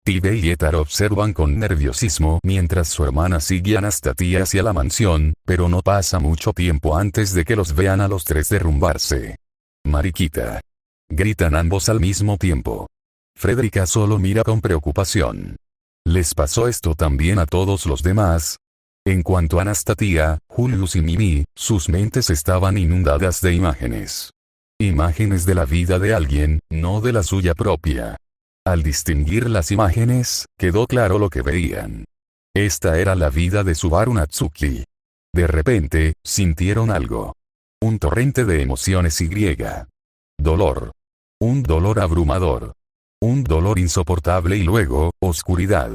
Tibei y Hétaro observan con nerviosismo mientras su hermana sigue a Anastasia hacia la mansión, pero no pasa mucho tiempo antes de que los vean a los tres derrumbarse. Mariquita. Gritan ambos al mismo tiempo. Frederica solo mira con preocupación. ¿Les pasó esto también a todos los demás? En cuanto a Anastasia, Julius y Mimi, sus mentes estaban inundadas de imágenes. Imágenes de la vida de alguien, no de la suya propia. Al distinguir las imágenes, quedó claro lo que veían. Esta era la vida de Subaru Natsuki. De repente, sintieron algo. Un torrente de emociones y dolor. Un dolor abrumador. Un dolor insoportable y luego, oscuridad.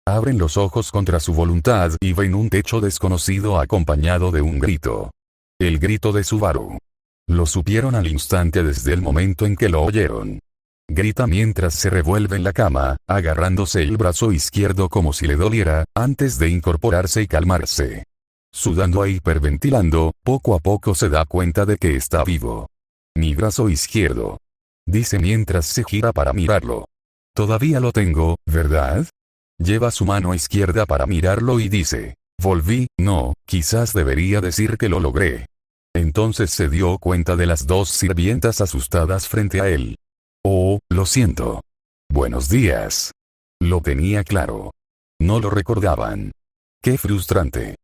Abren los ojos contra su voluntad y ven un techo desconocido acompañado de un grito. El grito de Subaru. Lo supieron al instante desde el momento en que lo oyeron. Grita mientras se revuelve en la cama, agarrándose el brazo izquierdo como si le doliera, antes de incorporarse y calmarse. Sudando e hiperventilando, poco a poco se da cuenta de que está vivo. Mi brazo izquierdo. Dice mientras se gira para mirarlo. Todavía lo tengo, ¿verdad? Lleva su mano izquierda para mirarlo y dice, volví, no, quizás debería decir que lo logré. Entonces se dio cuenta de las dos sirvientas asustadas frente a él. Oh, lo siento. Buenos días. Lo tenía claro. No lo recordaban. Qué frustrante.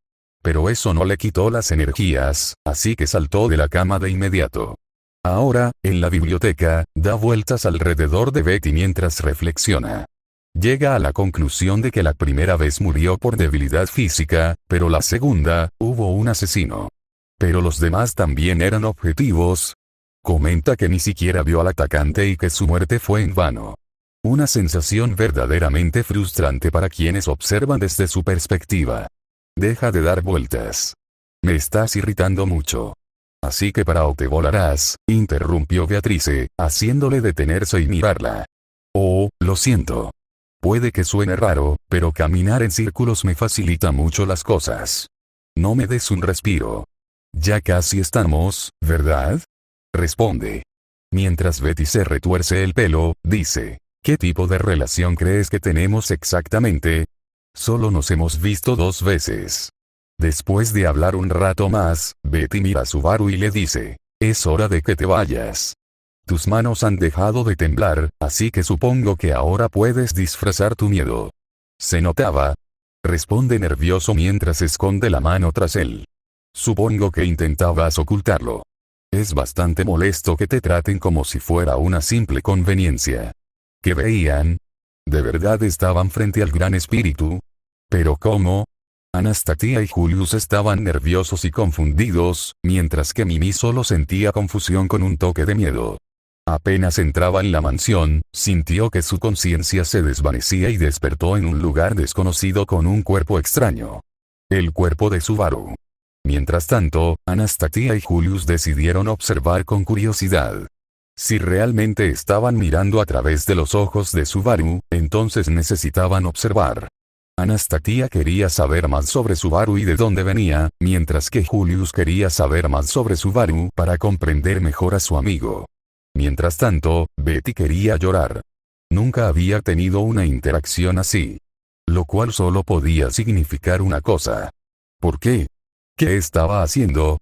Pero eso no le quitó las energías, así que saltó de la cama de inmediato. Ahora, en la biblioteca, da vueltas alrededor de Betty mientras reflexiona. Llega a la conclusión de que la primera vez murió por debilidad física, pero la segunda, hubo un asesino. Pero los demás también eran objetivos. Comenta que ni siquiera vio al atacante y que su muerte fue en vano. Una sensación verdaderamente frustrante para quienes observan desde su perspectiva. Deja de dar vueltas. Me estás irritando mucho. Así que para o te volarás, interrumpió Beatrice, haciéndole detenerse y mirarla. Oh, lo siento. Puede que suene raro, pero caminar en círculos me facilita mucho las cosas. No me des un respiro. Ya casi estamos, ¿verdad? Responde. Mientras Betty se retuerce el pelo, dice, ¿qué tipo de relación crees que tenemos exactamente? Solo nos hemos visto 2 veces. Después de hablar un rato más, Betty mira a Subaru y le dice, es hora de que te vayas. Tus manos han dejado de temblar, así que supongo que ahora puedes disfrazar tu miedo. Se notaba. Responde nervioso mientras esconde la mano tras él. Supongo que intentabas ocultarlo. Es bastante molesto que te traten como si fuera una simple conveniencia. ¿Qué veían? ¿De verdad estaban frente al gran espíritu? ¿Pero cómo? Anastasia y Julius estaban nerviosos y confundidos, mientras que Mimi solo sentía confusión con un toque de miedo. Apenas entraba en la mansión, sintió que su conciencia se desvanecía y despertó en un lugar desconocido con un cuerpo extraño. El cuerpo de Subaru. Mientras tanto, Anastasia y Julius decidieron observar con curiosidad. Si realmente estaban mirando a través de los ojos de Subaru, entonces necesitaban observar. Anastasia quería saber más sobre Subaru y de dónde venía, mientras que Julius quería saber más sobre Subaru para comprender mejor a su amigo. Mientras tanto, Betty quería llorar. Nunca había tenido una interacción así. Lo cual solo podía significar una cosa. ¿Por qué? ¿Qué estaba haciendo?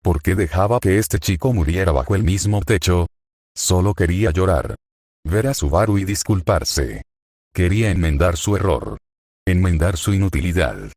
¿Por qué dejaba que este chico muriera bajo el mismo techo? Solo quería llorar. Ver a Subaru y disculparse. Quería enmendar su error. Enmendar su inutilidad.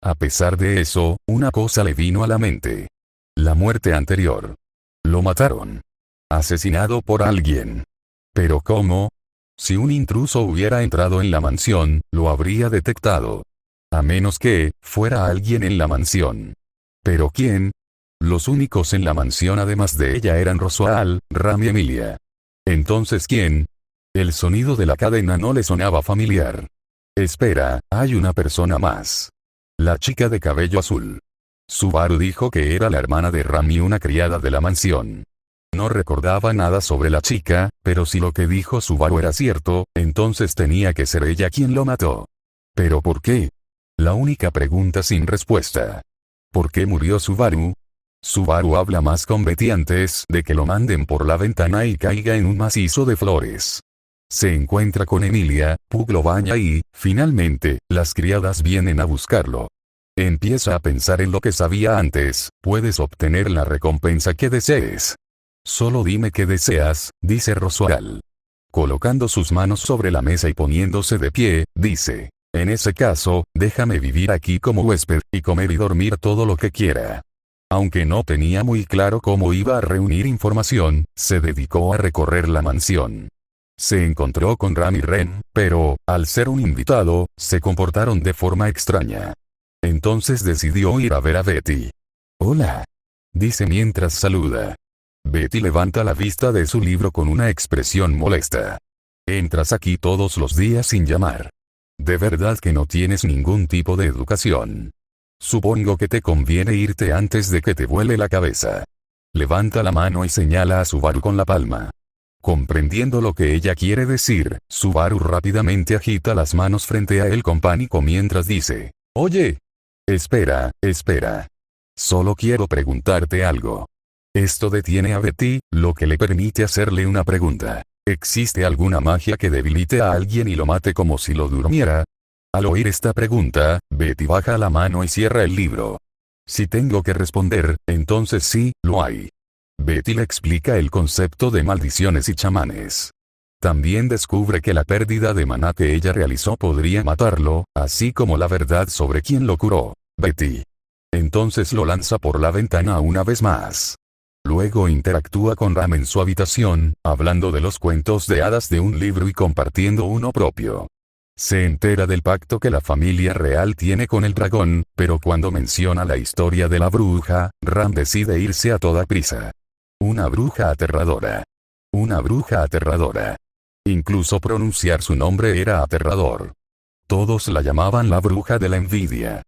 A pesar de eso, una cosa le vino a la mente. La muerte anterior. Lo mataron. Asesinado por alguien. ¿Pero cómo? Si un intruso hubiera entrado en la mansión, lo habría detectado. A menos que, fuera alguien en la mansión. ¿Pero quién? Los únicos en la mansión además de ella eran Roswaal, Ram y Emilia. Entonces ¿quién? El sonido de la cadena no le sonaba familiar. Espera, hay una persona más. La chica de cabello azul. Subaru dijo que era la hermana de Ram y una criada de la mansión. No recordaba nada sobre la chica, pero si lo que dijo Subaru era cierto, entonces tenía que ser ella quien lo mató. ¿Pero por qué? La única pregunta sin respuesta. ¿Por qué murió Subaru? Subaru habla más con Betty antes de que lo manden por la ventana y caiga en un macizo de flores. Se encuentra con Emilia, Pug lo baña y, finalmente, las criadas vienen a buscarlo. Empieza a pensar en lo que sabía antes, puedes obtener la recompensa que desees. Solo dime qué deseas, dice Roswaal. Colocando sus manos sobre la mesa y poniéndose de pie, dice, en ese caso, déjame vivir aquí como huésped, y comer y dormir todo lo que quiera. Aunque no tenía muy claro cómo iba a reunir información, se dedicó a recorrer la mansión. Se encontró con Ram y Ren, pero, al ser un invitado, se comportaron de forma extraña. Entonces decidió ir a ver a Betty. Hola, dice mientras saluda. Betty levanta la vista de su libro con una expresión molesta. Entras aquí todos los días sin llamar. De verdad que no tienes ningún tipo de educación. Supongo que te conviene irte antes de que te vuele la cabeza. Levanta la mano y señala a Subaru con la palma. Comprendiendo lo que ella quiere decir, Subaru rápidamente agita las manos frente a él con pánico mientras dice, oye. Espera. Solo quiero preguntarte algo. Esto detiene a Betty, lo que le permite hacerle una pregunta. ¿Existe alguna magia que debilite a alguien y lo mate como si lo durmiera? Al oír esta pregunta, Betty baja la mano y cierra el libro. Si tengo que responder, entonces sí, lo hay. Betty le explica el concepto de maldiciones y chamanes. También descubre que la pérdida de maná que ella realizó podría matarlo, así como la verdad sobre quién lo curó, Betty. Entonces lo lanza por la ventana una vez más. Luego interactúa con Ram en su habitación, hablando de los cuentos de hadas de un libro y compartiendo uno propio. Se entera del pacto que la familia real tiene con el dragón, pero cuando menciona la historia de la bruja, Ram decide irse a toda prisa. Una bruja aterradora. Una bruja aterradora. Incluso pronunciar su nombre era aterrador. Todos la llamaban la bruja de la envidia.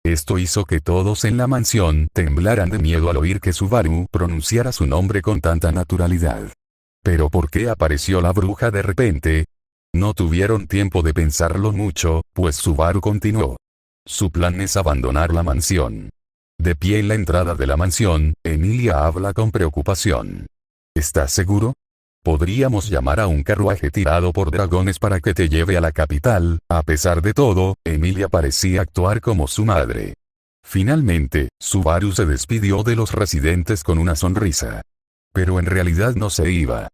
Esto hizo que todos en la mansión temblaran de miedo al oír que Subaru pronunciara su nombre con tanta naturalidad. ¿Pero por qué apareció la bruja de repente? No tuvieron tiempo de pensarlo mucho, pues Subaru continuó. Su plan es abandonar la mansión. De pie en la entrada de la mansión, Emilia habla con preocupación. ¿Estás seguro? Podríamos llamar a un carruaje tirado por dragones para que te lleve a la capital. A pesar de todo, Emilia parecía actuar como su madre. Finalmente, Subaru se despidió de los residentes con una sonrisa. Pero en realidad no se iba.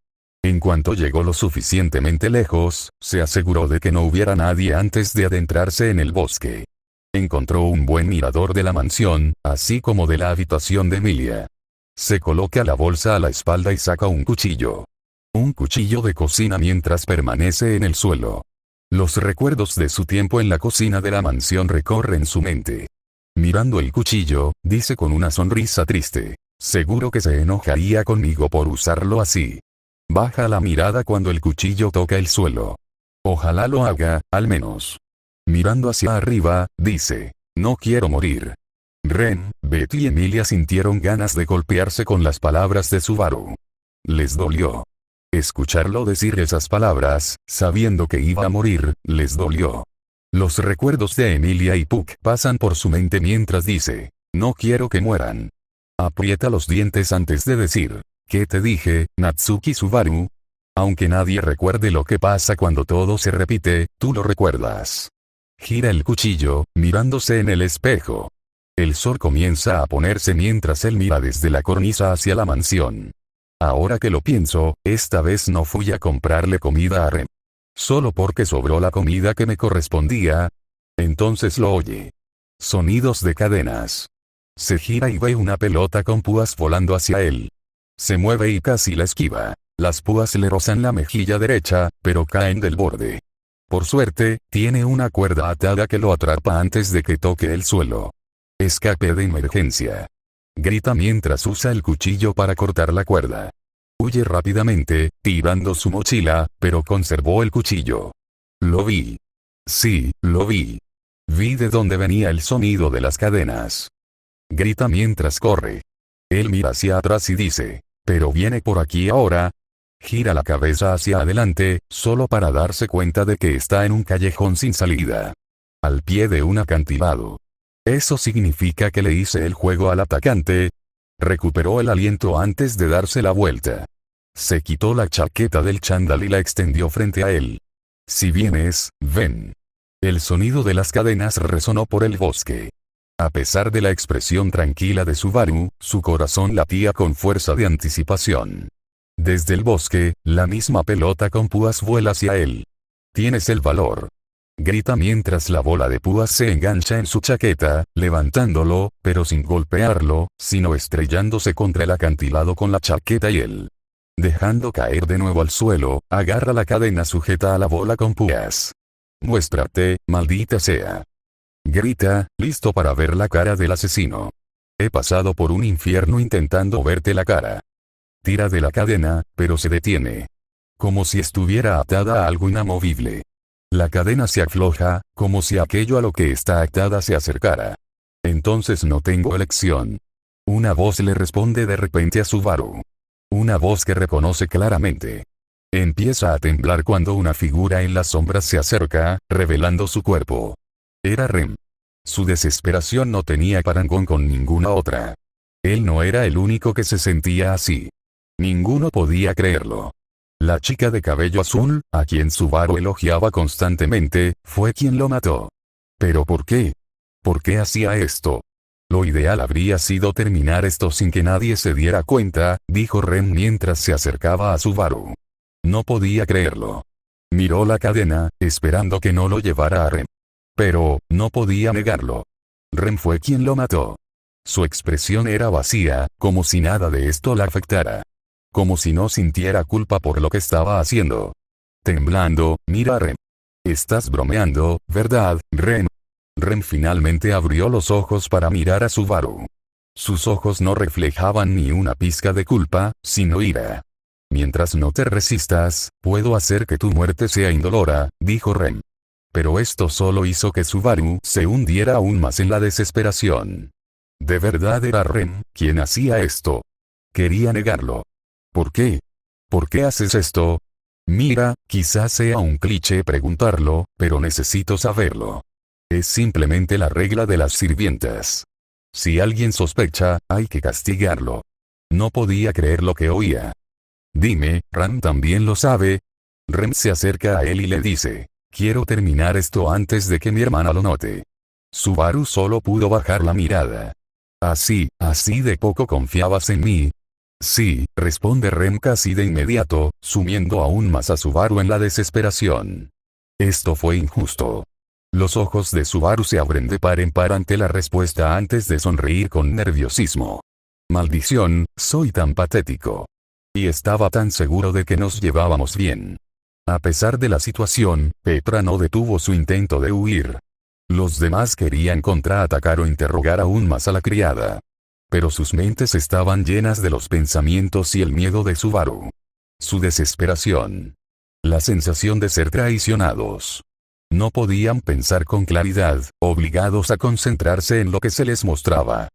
En cuanto llegó lo suficientemente lejos, se aseguró de que no hubiera nadie antes de adentrarse en el bosque. Encontró un buen mirador de la mansión, así como de la habitación de Emilia. Se coloca la bolsa a la espalda y saca un cuchillo. Un cuchillo de cocina mientras permanece en el suelo. Los recuerdos de su tiempo en la cocina de la mansión recorren su mente. Mirando el cuchillo, dice con una sonrisa triste. Seguro que se enojaría conmigo por usarlo así. Baja la mirada cuando el cuchillo toca el suelo. Ojalá lo haga, al menos. Mirando hacia arriba, dice, no quiero morir. Ren, Betty y Emilia sintieron ganas de golpearse con las palabras de Subaru. Les dolió. Escucharlo decir esas palabras, sabiendo que iba a morir, les dolió. Los recuerdos de Emilia y Puck pasan por su mente mientras dice, no quiero que mueran. Aprieta los dientes antes de decir, ¿qué te dije, Natsuki Subaru? Aunque nadie recuerde lo que pasa cuando todo se repite, tú lo recuerdas. Gira el cuchillo, mirándose en el espejo. El sol comienza a ponerse mientras él mira desde la cornisa hacia la mansión. Ahora que lo pienso, esta vez no fui a comprarle comida a Rem. Solo porque sobró la comida que me correspondía. Entonces lo oye. Sonidos de cadenas. Se gira y ve una pelota con púas volando hacia él. Se mueve y casi la esquiva. Las púas le rozan la mejilla derecha, pero caen del borde. Por suerte, tiene una cuerda atada que lo atrapa antes de que toque el suelo. Escape de emergencia. Grita mientras usa el cuchillo para cortar la cuerda. Huye rápidamente, tirando su mochila, pero conservó el cuchillo. Lo vi. Sí, lo vi. Vi de dónde venía el sonido de las cadenas. Grita mientras corre. Él mira hacia atrás y dice, ¿pero viene por aquí ahora? Gira la cabeza hacia adelante, solo para darse cuenta de que está en un callejón sin salida. Al pie de un acantilado. ¿Eso significa que le hice el juego al atacante? Recuperó el aliento antes de darse la vuelta. Se quitó la chaqueta del chándal y la extendió frente a él. Si vienes, ven. El sonido de las cadenas resonó por el bosque. A pesar de la expresión tranquila de Subaru, su corazón latía con fuerza de anticipación. Desde el bosque, la misma pelota con púas vuela hacia él. Tienes el valor. Grita mientras la bola de púas se engancha en su chaqueta, levantándolo, pero sin golpearlo, sino estrellándose contra el acantilado con la chaqueta y él. Dejando caer de nuevo al suelo, agarra la cadena sujeta a la bola con púas. Muéstrate, maldita sea. Grita, listo para ver la cara del asesino. He pasado por un infierno intentando verte la cara. Tira de la cadena, pero se detiene. Como si estuviera atada a algo inamovible. La cadena se afloja, como si aquello a lo que está atada se acercara. Entonces no tengo elección. Una voz le responde de repente a Subaru. Una voz que reconoce claramente. Empieza a temblar cuando una figura en las sombras se acerca, revelando su cuerpo. Era Rem. Su desesperación no tenía parangón con ninguna otra. Él no era el único que se sentía así. Ninguno podía creerlo. La chica de cabello azul, a quien Subaru elogiaba constantemente, fue quien lo mató. ¿Pero por qué? ¿Por qué hacía esto? Lo ideal habría sido terminar esto sin que nadie se diera cuenta, dijo Rem mientras se acercaba a Subaru. No podía creerlo. Miró la cadena, esperando que no lo llevara a Rem. Pero, no podía negarlo. Rem fue quien lo mató. Su expresión era vacía, como si nada de esto la afectara. Como si no sintiera culpa por lo que estaba haciendo. Temblando, mira a Rem. Estás bromeando, ¿verdad, Rem? Rem finalmente abrió los ojos para mirar a Subaru. Sus ojos no reflejaban ni una pizca de culpa, sino ira. Mientras no te resistas, puedo hacer que tu muerte sea indolora, dijo Rem. Pero esto solo hizo que Subaru se hundiera aún más en la desesperación. De verdad era Rem quien hacía esto. Quería negarlo. ¿Por qué? ¿Por qué haces esto? Mira, quizás sea un cliché preguntarlo, pero necesito saberlo. Es simplemente la regla de las sirvientas. Si alguien sospecha, hay que castigarlo. No podía creer lo que oía. Dime, ¿Ram también lo sabe? Rem se acerca a él y le dice, quiero terminar esto antes de que mi hermana lo note. Subaru solo pudo bajar la mirada. Así de poco confiabas en mí. Sí, responde Rem casi de inmediato, sumiendo aún más a Subaru en la desesperación. Esto fue injusto. Los ojos de Subaru se abren de par en par ante la respuesta antes de sonreír con nerviosismo. Maldición, soy tan patético. Y estaba tan seguro de que nos llevábamos bien. A pesar de la situación, Petra no detuvo su intento de huir. Los demás querían contraatacar o interrogar aún más a la criada. Pero sus mentes estaban llenas de los pensamientos y el miedo de Subaru. Su desesperación. La sensación de ser traicionados. No podían pensar con claridad, obligados a concentrarse en lo que se les mostraba.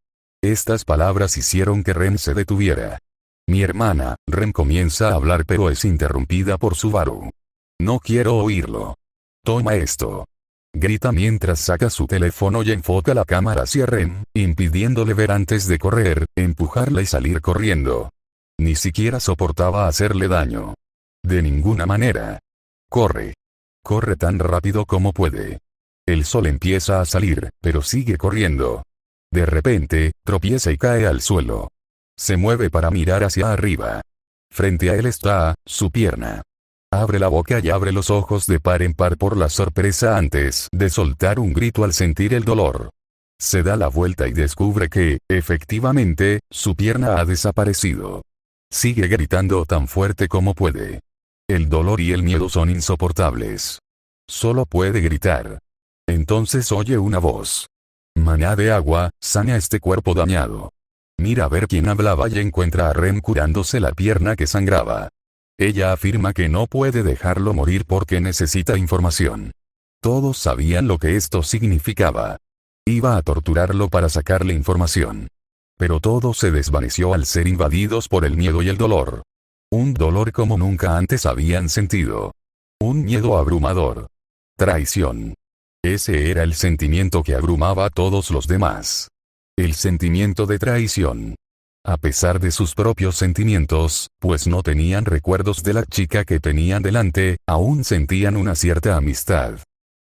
Estas palabras hicieron que Rem se detuviera. Mi hermana, Rem comienza a hablar pero es interrumpida por Subaru. No quiero oírlo. Toma esto. Grita mientras saca su teléfono y enfoca la cámara hacia Rem, impidiéndole ver antes de correr, empujarla y salir corriendo. Ni siquiera soportaba hacerle daño. De ninguna manera. Corre. Corre tan rápido como puede. El sol empieza a salir, pero sigue corriendo. De repente, tropieza y cae al suelo. Se mueve para mirar hacia arriba. Frente a él está, su pierna. Abre la boca y abre los ojos de par en par por la sorpresa antes de soltar un grito al sentir el dolor. Se da la vuelta y descubre que, efectivamente, su pierna ha desaparecido. Sigue gritando tan fuerte como puede. El dolor y el miedo son insoportables. Solo puede gritar. Entonces oye una voz. Maná de agua, sana este cuerpo dañado. Mira a ver quién hablaba y encuentra a Rem curándose la pierna que sangraba. Ella afirma que no puede dejarlo morir porque necesita información. Todos sabían lo que esto significaba. Iba a torturarlo para sacarle información. Pero todo se desvaneció al ser invadidos por el miedo y el dolor. Un dolor como nunca antes habían sentido. Un miedo abrumador. Traición. Ese era el sentimiento que abrumaba a todos los demás. El sentimiento de traición. A pesar de sus propios sentimientos, pues no tenían recuerdos de la chica que tenían delante, aún sentían una cierta amistad.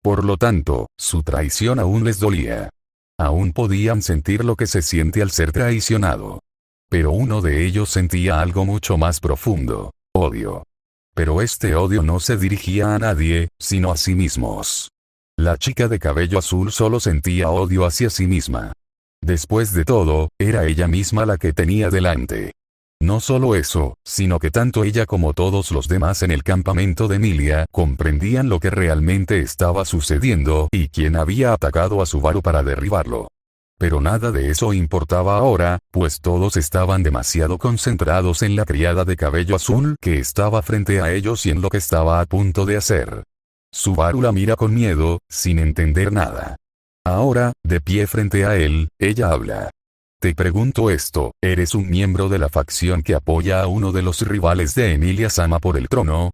Por lo tanto, su traición aún les dolía. Aún podían sentir lo que se siente al ser traicionado. Pero uno de ellos sentía algo mucho más profundo: odio. Pero este odio no se dirigía a nadie, sino a sí mismos. La chica de cabello azul solo sentía odio hacia sí misma. Después de todo, era ella misma la que tenía delante. No solo eso, sino que tanto ella como todos los demás en el campamento de Emilia comprendían lo que realmente estaba sucediendo y quién había atacado a Subaru para derribarlo. Pero nada de eso importaba ahora, pues todos estaban demasiado concentrados en la criada de cabello azul que estaba frente a ellos y en lo que estaba a punto de hacer. Subaru la mira con miedo, sin entender nada. Ahora, de pie frente a él, ella habla. Te pregunto esto, ¿eres un miembro de la facción que apoya a uno de los rivales de Emilia-sama por el trono?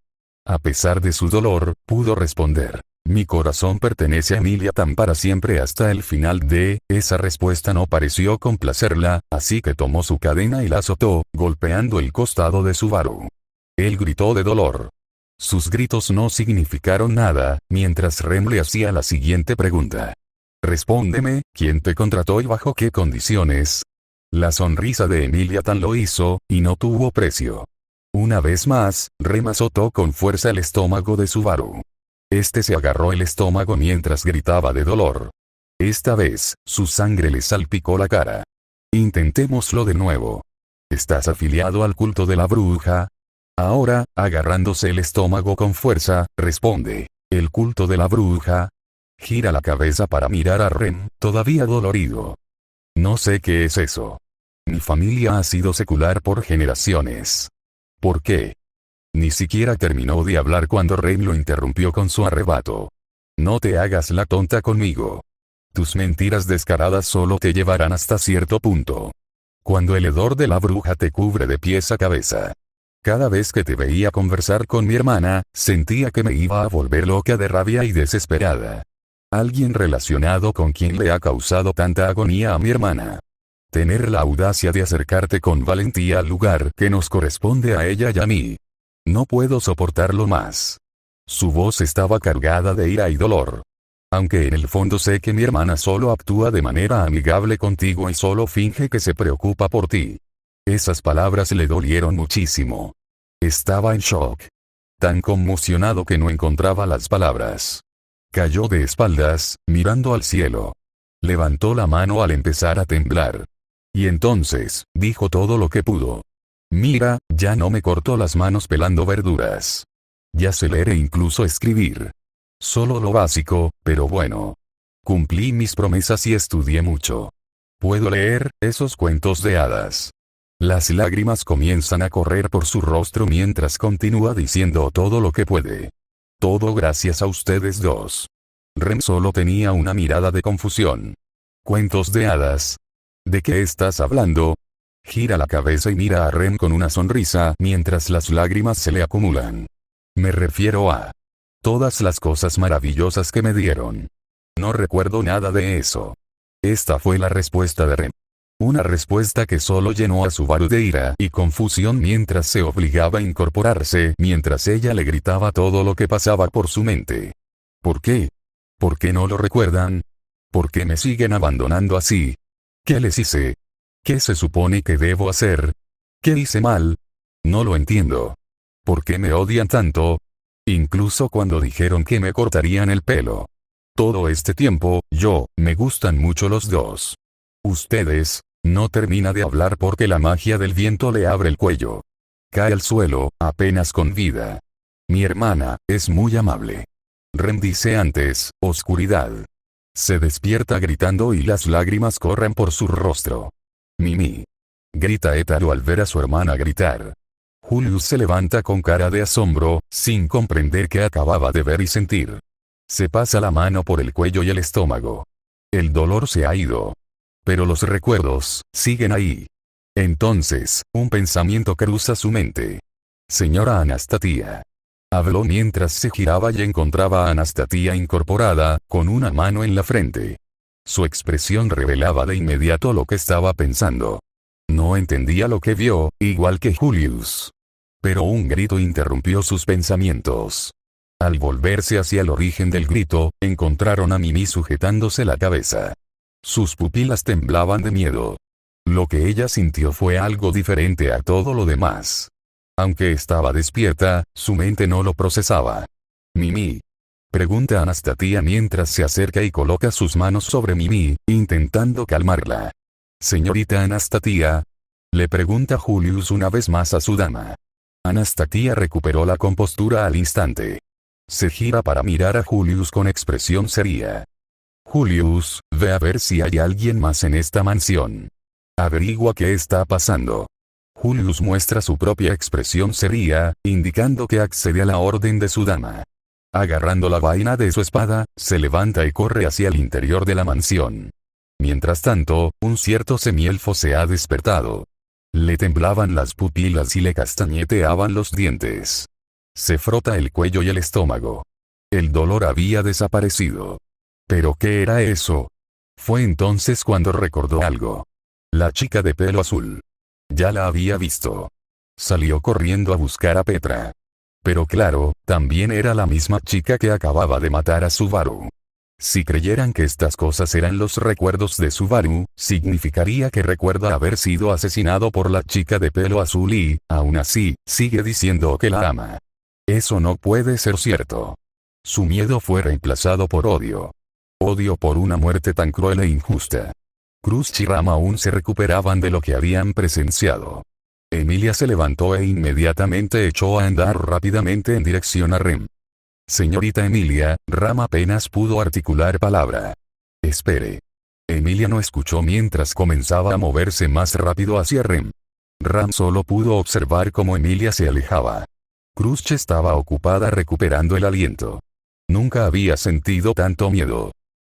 A pesar de su dolor, pudo responder. Mi corazón pertenece a Emilia-tan para siempre hasta el final de... Esa respuesta no pareció complacerla, así que tomó su cadena y la azotó, golpeando el costado de Subaru. Él gritó de dolor. Sus gritos no significaron nada, mientras Rem le hacía la siguiente pregunta. Respóndeme, ¿quién te contrató y bajo qué condiciones? La sonrisa de Emilia-tan lo hizo, y no tuvo precio. Una vez más, Rem azotó con fuerza el estómago de Subaru. Este se agarró el estómago mientras gritaba de dolor. Esta vez, su sangre le salpicó la cara. Intentémoslo de nuevo. ¿Estás afiliado al culto de la bruja? Ahora, agarrándose el estómago con fuerza, responde. ¿El culto de la bruja? Gira la cabeza para mirar a Rem, todavía dolorido. No sé qué es eso. Mi familia ha sido secular por generaciones. ¿Por qué? Ni siquiera terminó de hablar cuando Rem lo interrumpió con su arrebato. No te hagas la tonta conmigo. Tus mentiras descaradas solo te llevarán hasta cierto punto. Cuando el hedor de la bruja te cubre de pies a cabeza. Cada vez que te veía conversar con mi hermana, sentía que me iba a volver loca de rabia y desesperada. Alguien relacionado con quien le ha causado tanta agonía a mi hermana. Tener la audacia de acercarte con valentía al lugar que nos corresponde a ella y a mí. No puedo soportarlo más. Su voz estaba cargada de ira y dolor. Aunque en el fondo sé que mi hermana solo actúa de manera amigable contigo y solo finge que se preocupa por ti. Esas palabras le dolieron muchísimo. Estaba en shock. Tan conmocionado que no encontraba las palabras. Cayó de espaldas, mirando al cielo. Levantó la mano al empezar a temblar. Y entonces, dijo todo lo que pudo. Mira, ya no me corto las manos pelando verduras. Ya sé leer e incluso escribir. Solo lo básico, pero bueno. Cumplí mis promesas y estudié mucho. Puedo leer esos cuentos de hadas. Las lágrimas comienzan a correr por su rostro mientras continúa diciendo todo lo que puede. Todo gracias a ustedes dos. Rem solo tenía una mirada de confusión. ¿Cuentos de hadas? ¿De qué estás hablando? Gira la cabeza y mira a Rem con una sonrisa mientras las lágrimas se le acumulan. Me refiero a todas las cosas maravillosas que me dieron. No recuerdo nada de eso. Esta fue la respuesta de Rem. Una respuesta que solo llenó a Subaru de ira y confusión mientras se obligaba a incorporarse mientras ella le gritaba todo lo que pasaba por su mente. ¿Por qué? ¿Por qué no lo recuerdan? ¿Por qué me siguen abandonando así? ¿Qué les hice? ¿Qué se supone que debo hacer? ¿Qué hice mal? No lo entiendo. ¿Por qué me odian tanto? Incluso cuando dijeron que me cortarían el pelo. Todo este tiempo, me gustan mucho los dos. Ustedes, no termina de hablar porque la magia del viento le abre el cuello. Cae al suelo, apenas con vida. Mi hermana, es muy amable. Rem dice antes, oscuridad. Se despierta gritando y las lágrimas corren por su rostro. Mimi. Grita Hétaro al ver a su hermana gritar. Julius se levanta con cara de asombro, sin comprender qué acababa de ver y sentir. Se pasa la mano por el cuello y el estómago. El dolor se ha ido. Pero los recuerdos, siguen ahí. Entonces, un pensamiento cruza su mente. Señora Anastasia. Habló mientras se giraba y encontraba a Anastasia incorporada, con una mano en la frente. Su expresión revelaba de inmediato lo que estaba pensando. No entendía lo que vio, igual que Julius. Pero un grito interrumpió sus pensamientos. Al volverse hacia el origen del grito, encontraron a Mimi sujetándose la cabeza. Sus pupilas temblaban de miedo. Lo que ella sintió fue algo diferente a todo lo demás. Aunque estaba despierta, su mente no lo procesaba. Mimi. Pregunta Anastasia mientras se acerca y coloca sus manos sobre Mimi, intentando calmarla. Señorita Anastasia. Le pregunta Julius una vez más a su dama. Anastasia recuperó la compostura al instante. Se gira para mirar a Julius con expresión seria. Julius, ve a ver si hay alguien más en esta mansión. Averigua qué está pasando. Julius muestra su propia expresión seria, indicando que accede a la orden de su dama. Agarrando la vaina de su espada, se levanta y corre hacia el interior de la mansión. Mientras tanto, un cierto semielfo se ha despertado. Le temblaban las pupilas y le castañeteaban los dientes. Se frota el cuello y el estómago. El dolor había desaparecido. ¿Pero qué era eso? Fue entonces cuando recordó algo. La chica de pelo azul. Ya la había visto. Salió corriendo a buscar a Petra. Pero claro, también era la misma chica que acababa de matar a Subaru. Si creyeran que estas cosas eran los recuerdos de Subaru, significaría que recuerda haber sido asesinado por la chica de pelo azul y, aún así, sigue diciendo que la ama. Eso no puede ser cierto. Su miedo fue reemplazado por odio. Odio por una muerte tan cruel e injusta. Cruz y Ram aún se recuperaban de lo que habían presenciado. Emilia se levantó e inmediatamente echó a andar rápidamente en dirección a Rem. Señorita Emilia, Ram apenas pudo articular palabra. Espere. Emilia no escuchó mientras comenzaba a moverse más rápido hacia Rem. Ram solo pudo observar cómo Emilia se alejaba. Cruz estaba ocupada recuperando el aliento. Nunca había sentido tanto miedo.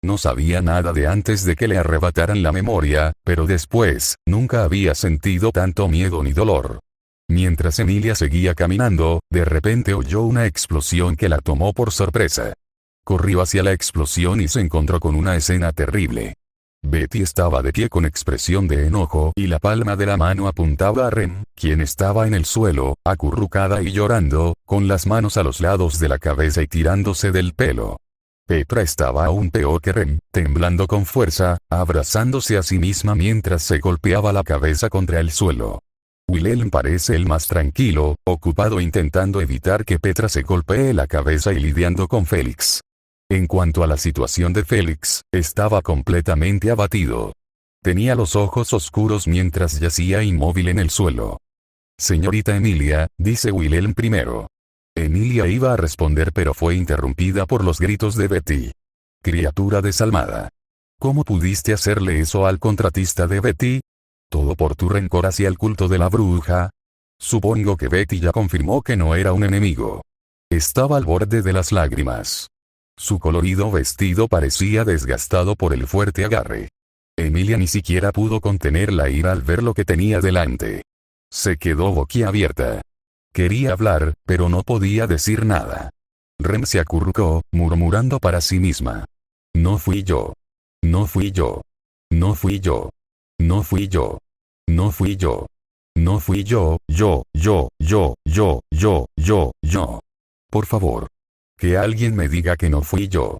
No sabía nada de antes de que le arrebataran la memoria, pero después, nunca había sentido tanto miedo ni dolor. Mientras Emilia seguía caminando, de repente oyó una explosión que la tomó por sorpresa. Corrió hacia la explosión y se encontró con una escena terrible. Betty estaba de pie con expresión de enojo y la palma de la mano apuntaba a Rem, quien estaba en el suelo, acurrucada y llorando, con las manos a los lados de la cabeza y tirándose del pelo. Petra estaba aún peor que Rem, temblando con fuerza, abrazándose a sí misma mientras se golpeaba la cabeza contra el suelo. Wilhelm parece el más tranquilo, ocupado intentando evitar que Petra se golpee la cabeza y lidiando con Félix. En cuanto a la situación de Félix, estaba completamente abatido. Tenía los ojos oscuros mientras yacía inmóvil en el suelo. Señorita Emilia, dice Wilhelm primero. Emilia iba a responder pero fue interrumpida por los gritos de Betty. Criatura desalmada. ¿Cómo pudiste hacerle eso al contratista de Betty? ¿Todo por tu rencor hacia el culto de la bruja? Supongo que Betty ya confirmó que no era un enemigo. Estaba al borde de las lágrimas. Su colorido vestido parecía desgastado por el fuerte agarre. Emilia ni siquiera pudo contener la ira al ver lo que tenía delante. Se quedó boquiabierta. Quería hablar, pero no podía decir nada. Rem se acurrucó, murmurando para sí misma. No fui yo. No fui yo. No fui yo. No fui yo. No fui yo. No fui yo, yo. Por favor. Que alguien me diga que no fui yo.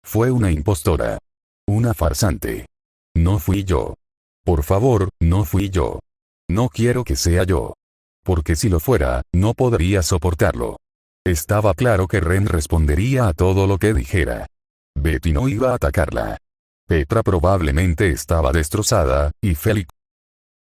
Fue una impostora. Una farsante. No fui yo. Por favor, no fui yo. No quiero que sea yo. Porque si lo fuera, no podría soportarlo. Estaba claro que Rem respondería a todo lo que dijera. Betty no iba a atacarla. Petra probablemente estaba destrozada, y Félix